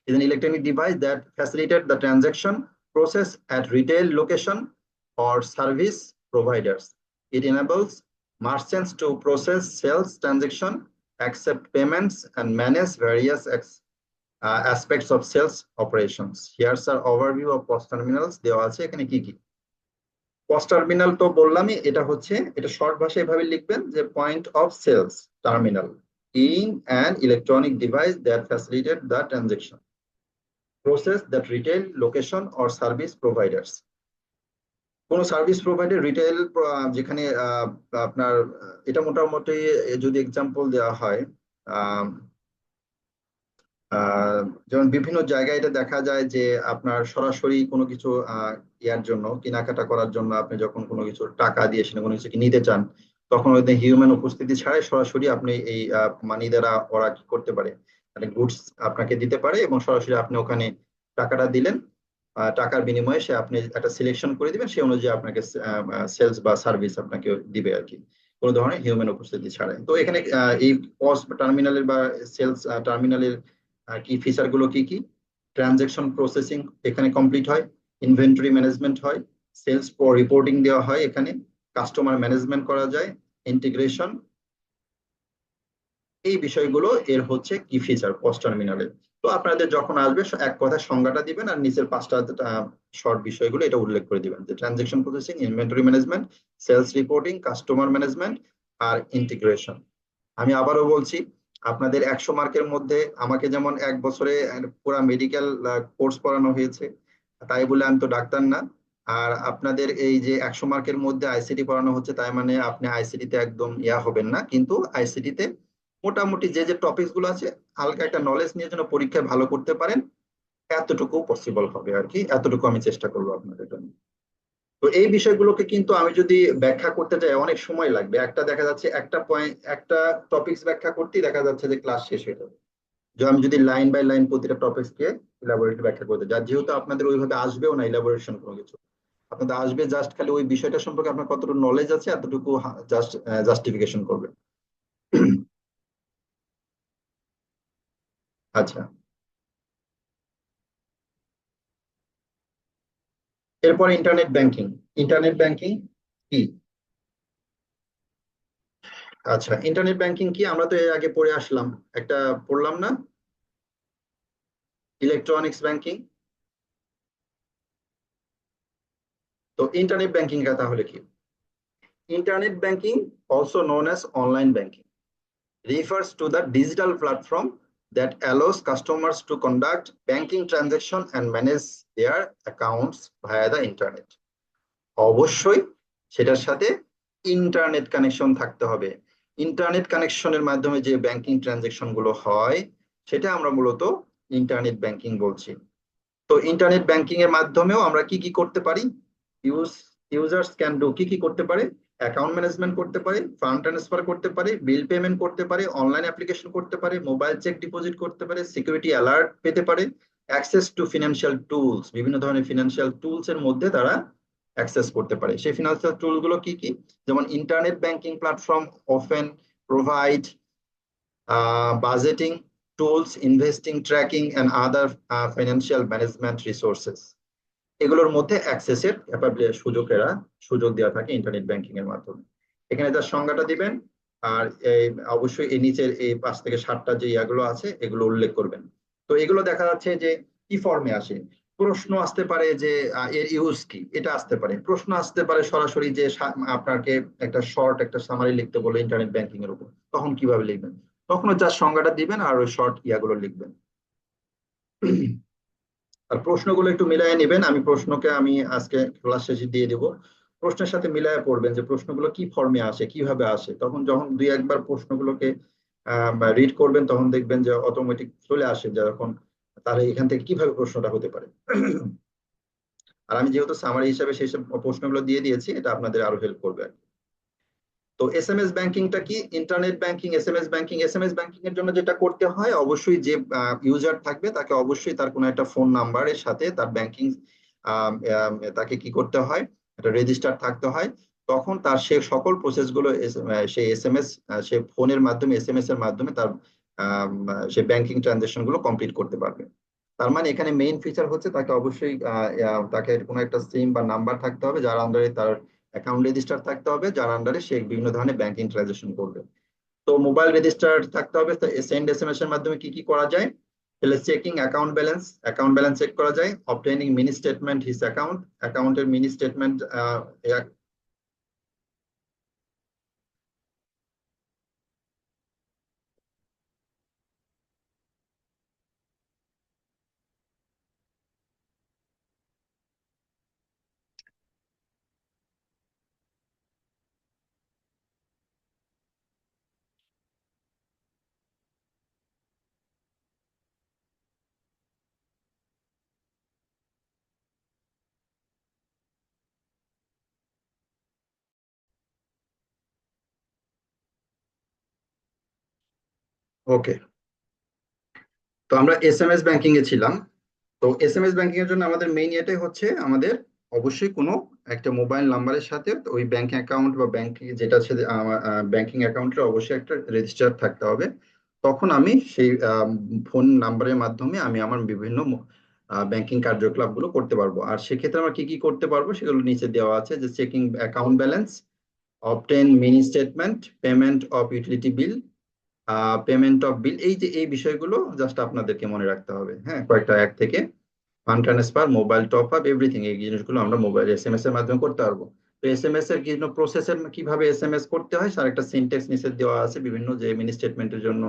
[SPEAKER 1] is an electronic device that facilitates the transaction process at retail location or service providers. It enables merchants to process sales transaction, accept payments, and manage various aspects of sales operations. Here's an overview of POS terminals. দেওয়া আছে এখানে কি কি। POS terminal তো বললামই, এটা হচ্ছে, এটা শর্ট ভাষায় এভাবে লিখবেন যে point of sales terminal in an electronic device that facilitates the transaction process that retail location or service providers. কোন সার্ভিস প্রোভাইডার, রিটেল, যেখানে আপনার এটা মোটামুটি যদি এক্সাম্পল দেওয়া হয়, যেমন বিভিন্ন জায়গায় এটা দেখা যায় যে আপনার সরাসরি কোনো কিছু ইয়ার জন্য, কেনাকাটা করার জন্য আপনি যখন কোনো কিছু টাকা দিয়ে সেটা কোনো কিছু নিতে চান, তখন ওদের হিউম্যান উপস্থিতি ছাড়াই সরাসরি আপনি এই মানি দ্বারা ওরা কি করতে পারে, মানে গুডস আপনাকে দিতে পারে এবং সরাসরি আপনি ওখানে টাকাটা দিলেন, টাকার বিনিময়ে সে আপনি একটা সিলেকশন করে দিবেন, সেই অনুযায়ী আপনাকে সেলস বা সার্ভিস আপনাকে দিবে আর কি, কোনো ধরনের হিউম্যান উপস্থিতি ছাড়াই। তো এখানে এই পস টার্মিনালের বা সেলস টার্মিনালের কি ফিচার গুলো কি কি, ট্রানজেকশন প্রসেসিং এখানে কমপ্লিট হয়, ইনভেন্টরি ম্যানেজমেন্ট হয়, সেলস রিপোর্টিং দেওয়া হয়, এখানে কাস্টমার ম্যানেজমেন্ট করা যায়, ইন্টিগ্রেশন, এই বিষয়গুলো এর হচ্ছে কি ফিচার পোস্ট টার্মিনালের। তো আপনাদের যখন আসবে এক কথায় সংজ্ঞাটা দিবেন আর নিচের পাঁচটা শর্ট বিষয়গুলো এটা উল্লেখ করে দিবেন যে transaction processing, inventory management, sales reporting, customer management আর ইন্টিগ্রেশন। আমি আবারও বলছি, আপনাদের 100 মার্কের মধ্যে আমাকে যেমন 1 বছরে পুরো মেডিকেল কোর্স পড়ানো হয়েছে, তাই বলে আমি তো ডাক্তার না। আর আপনাদের এই যে 100 মার্কের মধ্যে আইসিটি পড়ানো হচ্ছে তাই মানে আপনি আইসিটি তে একদম ইয়া হবেন না, কিন্তু আইসিটি তে মোটামুটি যে যে টপিকস গুলো আছে হালকা একটা নলেজ নিয়ে যেন পরীক্ষায় ভালো করতে পারেন, এতটুকু পসিবল হবে আর কি, এতটুকু আমি চেষ্টা করবো আপনাদের জন্য। তো এই বিষয়গুলোকে কিন্তু আমি যদি ব্যাখ্যা করতে যাই অনেক সময় লাগবে, একটা দেখা যাচ্ছে একটা পয়েন্ট একটা টপিকস ব্যাখ্যা করতেই দেখা যাচ্ছে যে ক্লাস শেষ হয়ে যাবে। যে আমি যদি লাইন বাই লাইন প্রতিটা টপিকস কে ইলাবোরেট ব্যাখ্যা করতে যাই, যেহেতু আপনাদের ওইভাবে আসবেও না ইলাবোরেশন কোনো কিছু, আপনাদের আসবে জাস্ট খালি ওই বিষয়টা সম্পর্কে আপনার কতটুকু নলেজ আছে এতটুকু জাস্ট জাস্টিফিকেশন করবে। আচ্ছা, এরপর ইন্টারনেট ব্যাংকিং। ইন্টারনেট ব্যাংকিং কি? আচ্ছা, ইন্টারনেট ব্যাংকিং কি আমরা তো এর আগে পড়ে আসলাম, একটা পড়লাম না, ইলেকট্রনিক্স ব্যাংকিং। তো ইন্টারনেট ব্যাংকিং তাহলে কি? Internet banking, also known as online banking, refers to the digital platform that allows customers to conduct banking transaction and manage their accounts via the internet. অবশ্যই সেটার সাথে ইন্টারনেট কানেকশন থাকতে হবে। Internet কানেকশনের মাধ্যমে যে banking transaction গুলো হয় সেটা আমরা মূলত ইন্টারনেট ব্যাংকিং বলছি। তো ইন্টারনেট ব্যাংকিং এর মাধ্যমেও আমরা কি কি করতে পারি? ইউজ ইউজার্স ক্যান ডু, কি কি করতে পারে? অ্যাকাউন্ট ম্যানেজমেন্ট করতে পারে, ফান্ড ট্রান্সফার করতে পারে, বিল পেমেন্ট করতে পারে, অনলাইন অ্যাপ্লিকেশন করতে পারে, মোবাইল চেক ডিপোজিট করতে পারে, সিকিউরিটি অ্যালার্ট পেতে পারে, অ্যাক্সেস টু ফিনান্সিয়াল টুলস, বিভিন্ন ধরনের ফিনান্সিয়াল টুলস এর মধ্যে তারা অ্যাক্সেস করতে পারে। সেই ফিনান্সিয়াল টুল গুলো কি কি? যেমন internet banking platform often provide budgeting tools, investing tracking and other financial management resources. এগুলোর মধ্যে অ্যাক্সেসের সুযোগেরা সুযোগ দেওয়া থাকে ইন্টারনেট ব্যাংকিং এর মাধ্যমে। এখানে তার সংজ্ঞাটা দিবেন আর এই অবশ্যই এই নিচের এই 5 থেকে 7টা যে ইয়াগুলো আছে এগুলো উল্লেখ করবেন। তো এগুলো দেখা যাচ্ছে যে কি ফর্মে আসে। প্রশ্ন আসতে পারে যে এর ইউজ কি, এটা আসতে পারে। প্রশ্ন আসতে পারে সরাসরি যে আপনাকে একটা শর্ট একটা সামারি লিখতে বলে ইন্টারনেট ব্যাংকিং এর উপর, তখন কিভাবে লিখবেন? তখনও যার সংজ্ঞাটা দিবেন আর ওই শর্ট ইয়াগুলো লিখবেন। আর প্রশ্নগুলো একটু মিলায় নেবেন, আমি প্রশ্নকে আমি আজকে ক্লাস শেষে দিয়ে দেবো। প্রশ্নের সাথে মিলায় পড়বেন যে প্রশ্নগুলো কি ফর্মে আসে, কিভাবে আসে। তখন যখন দুই একবার প্রশ্নগুলোকে রিড করবেন তখন দেখবেন যে অটোমেটিক চলে আসে যখন, তাহলে এখান থেকে কিভাবে প্রশ্নটা হতে পারে। আর আমি যেহেতু সামারি হিসাবে সেই সব প্রশ্নগুলো দিয়ে দিয়েছি, এটা আপনাদের আরো হেল্প করবে আর কি। তো এসএমএস ব্যাংকিংটা কি? Internet banking, SMS banking. SMS banking এর জন্য যেটা করতে হয়, অবশ্যই যে ইউজার থাকবে তাকে অবশ্যই তার কোনো একটা ফোন নাম্বারের সাথে তার ব্যাংকিং তাকে কি করতে হয়, একটা রেজিস্টার থাকতে হয়। তখন তার সে সকল প্রসেস গুলো সেই এসএমএস, সে ফোনের মাধ্যমে এসএমএস এর মাধ্যমে তার সে ব্যাংকিং ট্রানজাকশন গুলো কমপ্লিট করতে পারবে। তার মানে এখানে মেইন ফিচার হচ্ছে তাকে অবশ্যই তাকে কোনো একটা সিম বা নাম্বার থাকতে হবে যার আন্ডারে তার অ্যাকাউন্ট রেজিস্টার থাকতে হবে, যার আন্ডারে সে বিভিন্ন ধরনের ব্যাংকিং ট্রানজাকশন করবে। তো মোবাইল রেজিস্টার থাকতে হবে। সেন্ড এসএমএস এর মাধ্যমে কি কি করা যায়? তাহলে চেকিং অ্যাকাউন্ট ব্যালেন্স চেক করা যায়, অবটেইনিং মিনি স্টেটমেন্ট হিজ অ্যাকাউন্টের মিনি স্টেটমেন্ট। ওকে, তো আমরা এসএমএস ব্যাংকিং এ ছিলাম। তো এসএমএস ব্যাংকিং এর জন্য আমাদের মেইন এটাই হচ্ছে আমাদের অবশ্যই কোনো একটা মোবাইল নাম্বারের সাথে ওই ব্যাংক অ্যাকাউন্ট বা ব্যাংক যেটা আছে ব্যাংকিং অ্যাকাউন্টের অবশ্যই একটা রেজিস্টার থাকতে হবে। তখন আমি সেই ফোন নাম্বারের মাধ্যমে আমি আমার বিভিন্ন ব্যাংকিং কার্যকলাপ গুলো করতে পারবো। আর সেক্ষেত্রে আমরা কি কি করতে পারবো সেগুলো নিচে দেওয়া আছে, যে checking account balance, obtain mini statement, payment of utility bill, payment of bill, এই যে এই বিষয়গুলো জাস্ট আপনাদেরকে মনে রাখতে হবে। হ্যাঁ, কয়েকটা এক থেকে fund transfer, mobile top up, everything, এই জিনিসগুলো আমরা মোবাইল SMS এর মাধ্যমে করতে পারবো। তো SMS এর বিভিন্ন প্রসেসের কিভাবে SMS করতে হয় তার একটা সিনট্যাক্স নিচে দেওয়া আছে, বিভিন্ন যে মিনি স্টেটমেন্টের জন্য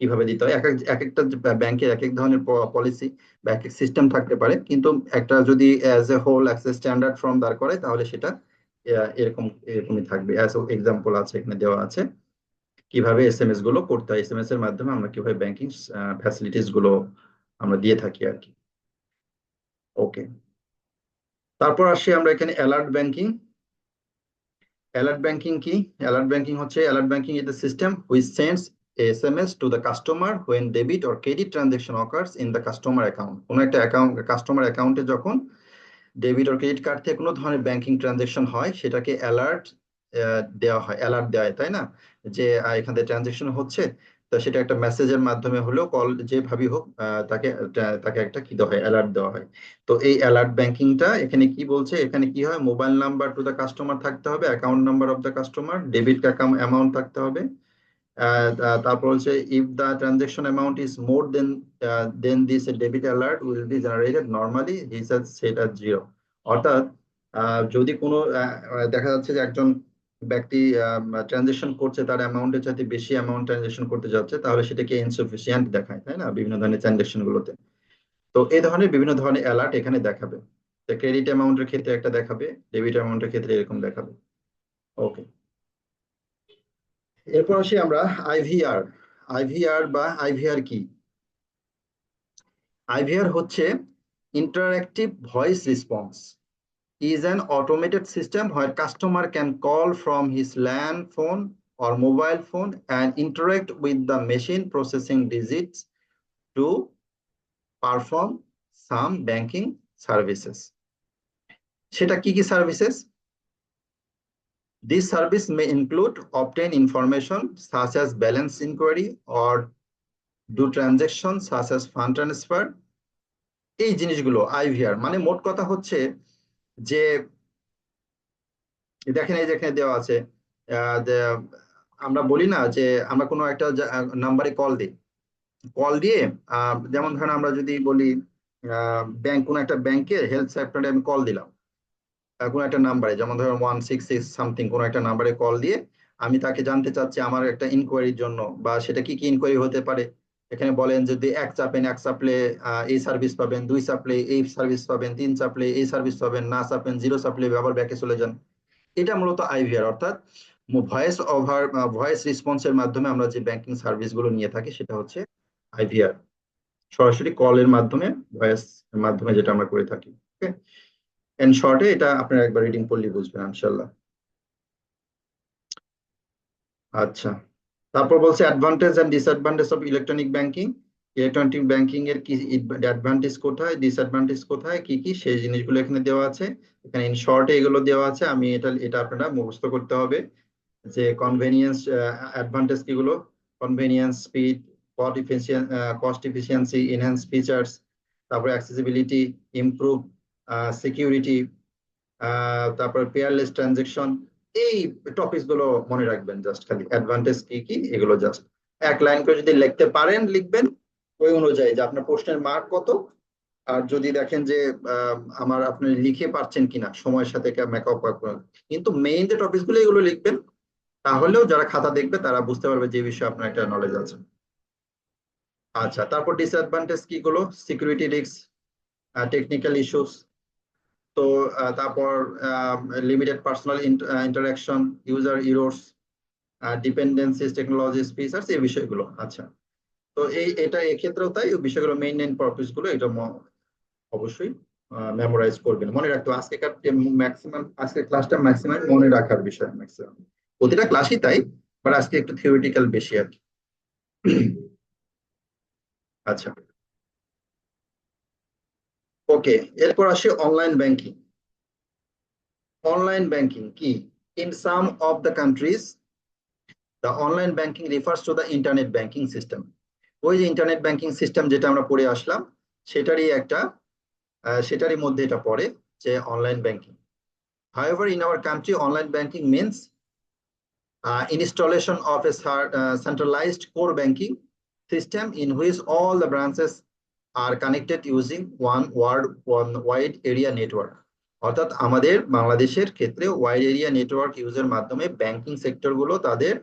[SPEAKER 1] কিভাবে দিতে হয়। এক একটা ব্যাংকের এক এক ধরনের পলিসি বা এক এক সিস্টেম থাকতে পারে, কিন্তু একটা যদি অ্যাজ এ হোল একটা স্ট্যান্ডার্ড ফর্ম দাঁড় করে তাহলে সেটা এরকমই থাকবে। অ্যাজ এক্সাম্পল আছে এখানে দেওয়া আছে কিভাবে SMS গুলো করতে হয়, SMS এর মাধ্যমে আমরা কিভাবে ব্যাংকিং ফ্যাসিলিটিস গুলো আমরা দিয়ে থাকি আর কি। ওকে, তারপর আসি আমরা এখানে অ্যালার্ট ব্যাংকিং। অ্যালার্ট ব্যাংকিং কি? অ্যালার্ট ব্যাংকিং হচ্ছে, alert banking is the system which sends SMS to the customer when debit or credit transaction occurs in the customer account। কোনো একটা অ্যাকাউন্ট, কাস্টমার অ্যাকাউন্টে যখন ডেবিট অর ক্রেডিট কার্ড থেকে কোনো ধরনের banking transaction হয় সেটাকে অ্যালার্ট দেওয়া হয়, অ্যালার্ট দেওয়া হয়, তাই না? যে এখান থেকে ট্রানজাকশন হচ্ছে, তো সেটা একটা মেসেজের মাধ্যমে হলেও, কল যেভাবেই হোক, তাকে তাকে একটা কি দেওয়া হয়, অ্যালার্ট দেওয়া হয়। তো এই অ্যালার্ট ব্যাংকিংটা এখানে কি বলছে, এখানে কি হয়, mobile number to the customer থাকতে হবে, account number of the customer, debit amount থাকতে হবে। তারপর হচ্ছে if the transaction amount is more than this debit alert will be generated normally is set at 0। অর্থাৎ যদি কোনো দেখা যাচ্ছে যে একজন ব্যক্তি ট্রানজেকশন করছে, তার অ্যামাউন্টের চাইতে বেশি অ্যামাউন্ট ট্রানজেকশন করতে যাচ্ছে, তাহলে সেটাকে ইনসাফিসিয়েন্ট দেখায়, তাই না, বিভিন্ন ধরনের ট্রানজেকশন গুলোতে। তো এই ধরনের বিভিন্ন ধরনের অ্যালার্ট এখানে দেখাবে। ক্রেডিট অ্যামাউন্টের ক্ষেত্রে একটা দেখাবে, ডেবিট অ্যামাউন্টের ক্ষেত্রে এরকম দেখাবে। ওকে, এরপর আসি আমরা আইভিআর। আইভিআর কি? আইভিআর হচ্ছে interactive voice response, is an automated system where customer can call from his land phone or mobile phone and interact with the machine processing digits to perform some banking services। সেটা কি কি services? This service may include obtain information such as balance inquiry or do transactions such as fund transfer। এই জিনিসগুলো IVR মানে, মোট কথা হচ্ছে যে দেখেন এই যেখানে দেওয়া আছে, যে আমরা বলি না যে আমরা কোনো একটা নাম্বারে কল দিই, কল দিয়ে যেমন ধরেন আমরা যদি বলি ব্যাংক, কোনো একটা ব্যাংকে হেলথ সেক্টরে আমি কল দিলাম, কোনো একটা নাম্বারে, যেমন ধরেন 166 সামথিং কোনো একটা নাম্বারে কল দিয়ে আমি তাকে জানতে চাচ্ছি আমার একটা ইনকোয়ারির জন্য, বা সেটা কি কি ইনকোয়ারি হতে পারে। এখানে বলেন যদি এক চাপেন, এক চাপলে এই সার্ভিস পাবেন, দুই চাপলে এই সার্ভিস পাবেন, তিন চাপলে এই সার্ভিস পাবেন, না চাপেন জিরো চাপলে আবার ব্যাকে চলে যান। এটা মূলত আইভিআর, অর্থাৎ ভয়েস রেসপন্সের মাধ্যমে আমরা যে ব্যাংকিং সার্ভিস গুলো নিয়ে থাকি সেটা হচ্ছে আইভিআর, সরাসরি কলের মাধ্যমে, ভয়েস এর মাধ্যমে যেটা আমরা করে থাকি। ওকে, এন্ড শর্টে এটা আপনারা একবার রিডিং পড়লে বুঝবেন ইনশাল্লাহ। আচ্ছা, তারপর বলছে advantage and disadvantage of electronic banking. Electronic banking এর কি অ্যাডভান্টেজ কোথায়, ডিসঅ্যাডভান্টেজ কোথায়, কি কি সেই জিনিসগুলো এখানে দেওয়া আছে। এখানে ইন শর্টে এগুলো দেওয়া আছে, আমি এটা এটা আপনারা মুখস্থ করতে হবে। যে কনভেনিয়েন্স, অ্যাডভান্টেজ কিগুলো, convenience, speed, cost efficiency, enhance features, তারপর অ্যাক্সেসিবিলিটি, ইমপ্রুভ সিকিউরিটি, তারপর পেয়ারলেস ট্রানজেকশন। এই টপিকস গুলো মনে রাখবেন, জাস্ট খালি অ্যাডভান্টেজ কি কি এগুলো জাস্ট এক লাইন করে যদি লিখতে পারেন লিখবেন, ওই অনুযায়ী যে আপনার প্রশ্নের মার্ক কত। আর যদি দেখেন যে আমার আপনি লিখে পারছেন কিনা সময়ের সাথে মেকআপ, কিন্তু মেইন যে টপিকস গুলো এগুলো লিখবেন, তাহলেও যারা খাতা দেখবে তারা বুঝতে পারবে যে বিষয়ে আপনার একটা নলেজ আছে। আচ্ছা, তারপর ডিসঅ্যাডভান্টেজ কি গুলো, সিকিউরিটি রিস্ক, টেকনিক্যাল ইস্যুস, তো তারপর limited personal interaction, user errors, dependencies, technologies, features, এই বিষয়গুলো। আচ্ছা, তো এটা এক্ষেত্রেও তাই, এই বিষয়গুলো মেইন পারপাস গুলো এটা অবশ্যই মেমোরাইজ করবেন, মনে রাখতে হবে। আজকের ম্যাক্সিমাম, আজকের ক্লাসটা ম্যাক্সিমাম মনে রাখার বিষয়, ম্যাক্সিমাম প্রতিটা ক্লাসই তাই, বাট আজকে একটু থিওরিটিক্যাল বেশি আর কি। আচ্ছা, ওকে, এরপর আসি অনলাইন ব্যাংকিং। অনলাইন ব্যাংকিং কি? In some of the countries the online banking refers to the internet banking system. ওই যে ইন্টারনেট ব্যাংকিং সিস্টেম যেটা আমরা পড়ে আসলাম, সেটারই একটা সেটারই মধ্যে এটা পড়ে, যে online banking. However, in our country, online banking means installation of a centralized core banking system in which all the branches are connected using one wide area network. অর্থাৎ আমাদের বাংলাদেশের ক্ষেত্রে ওয়াইড এরিয়া নেটওয়ার্ক ইউজের মাধ্যমে banking sector গুলো তাদের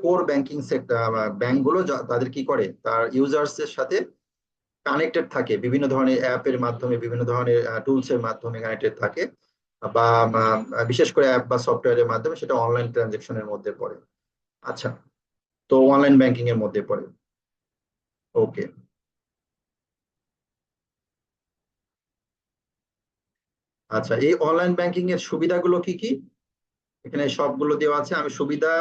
[SPEAKER 1] core banking sector ব্যাংকগুলো তাদের কি করে তার ইউজার্স এর সাথে কানেক্টেড থাকে, বিভিন্ন ধরনের অ্যাপের মাধ্যমে, বিভিন্ন ধরনের টুলস এর মাধ্যমে কানেক্টেড থাকে, বা বিশেষ করে অ্যাপ বা সফটওয়্যারের মাধ্যমে, সেটা অনলাইন ট্রানজেকশনের মধ্যে পড়ে। আচ্ছা, তো অনলাইন ব্যাংকিং এর মধ্যে পড়ে। ওকে, আচ্ছা, এই অনলাইন ব্যাংকিং এর সুবিধাগুলো কি কি এখানে সবগুলো দেওয়া আছে। আমি সুবিধা,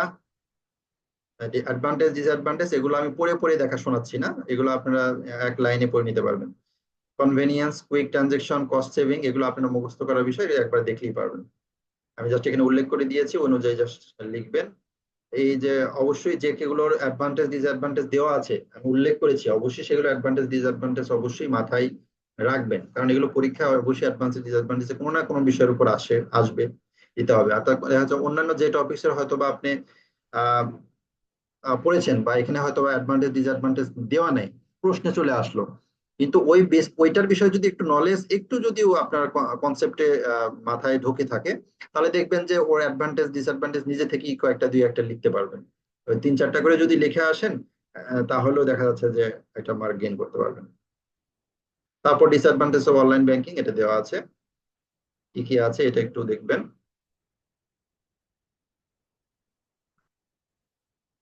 [SPEAKER 1] অ্যাডভান্টেজ, ডিসঅ্যাডভান্টেজ এগুলো আমি পড়ে পড়ে দেখা শোনাচ্ছি না, এগুলো আপনারা এক লাইনে পড়ে নিতে পারবেন। Convenience, quick transaction, cost saving, এগুলো আপনারা মুখস্থ করার বিষয়, এটা একবার দেখলেই পারবেন। আমি জাস্ট এখানে উল্লেখ করে দিয়েছি, অনুযায়ী জাস্ট লিখবেন। এই যে অবশ্যই যে যেগুলোর অ্যাডভান্টেজ ডিসঅ্যাডভান্টেজ দেওয়া আছে আমি উল্লেখ করেছি, অবশ্যই সেগুলো অ্যাডভান্টেজ ডিসঅ্যাডভান্টেজ অবশ্যই মাথায় রাখবেন, কারণ এগুলো পরীক্ষায় অবশ্যই অ্যাডভান্টেজ ডিসঅ্যাডভান্টেজ কোনো না কোনো বিষয়ের উপর আসবে, দিতে হবে। আর তারপরে হচ্ছে অন্যান্য যে টপিক্সের হয়তো বা আপনি আহ পড়েছেন, বা এখানে হয়তো বা অ্যাডভান্টেজ ডিসঅ্যাডভান্টেজ দেওয়া নেই, প্রশ্নে চলে আসলো, কিন্তু ওই ওইটার বিষয়ে যদি একটু নলেজ একটু যদিও আপনার কনসেপ্টে মাথায় ঢুকে থাকে, তাহলে দেখবেন যে ওর অ্যাডভান্টেজ ডিসঅ্যাডভান্টেজ নিজে থেকেই কয়েকটা দুই একটা লিখতে পারবেন। ওই তিন চারটা করে যদি লিখে আসেন, তাহলেও দেখা যাচ্ছে যে একটা মার্ক গেইন করতে পারবেন। তারপর ডিসঅ্যাডভান্টেজ অফ অনলাইন ব্যাংকিং, এটা দেওয়া আছে, কি কি আছে এটা একটু দেখবেন।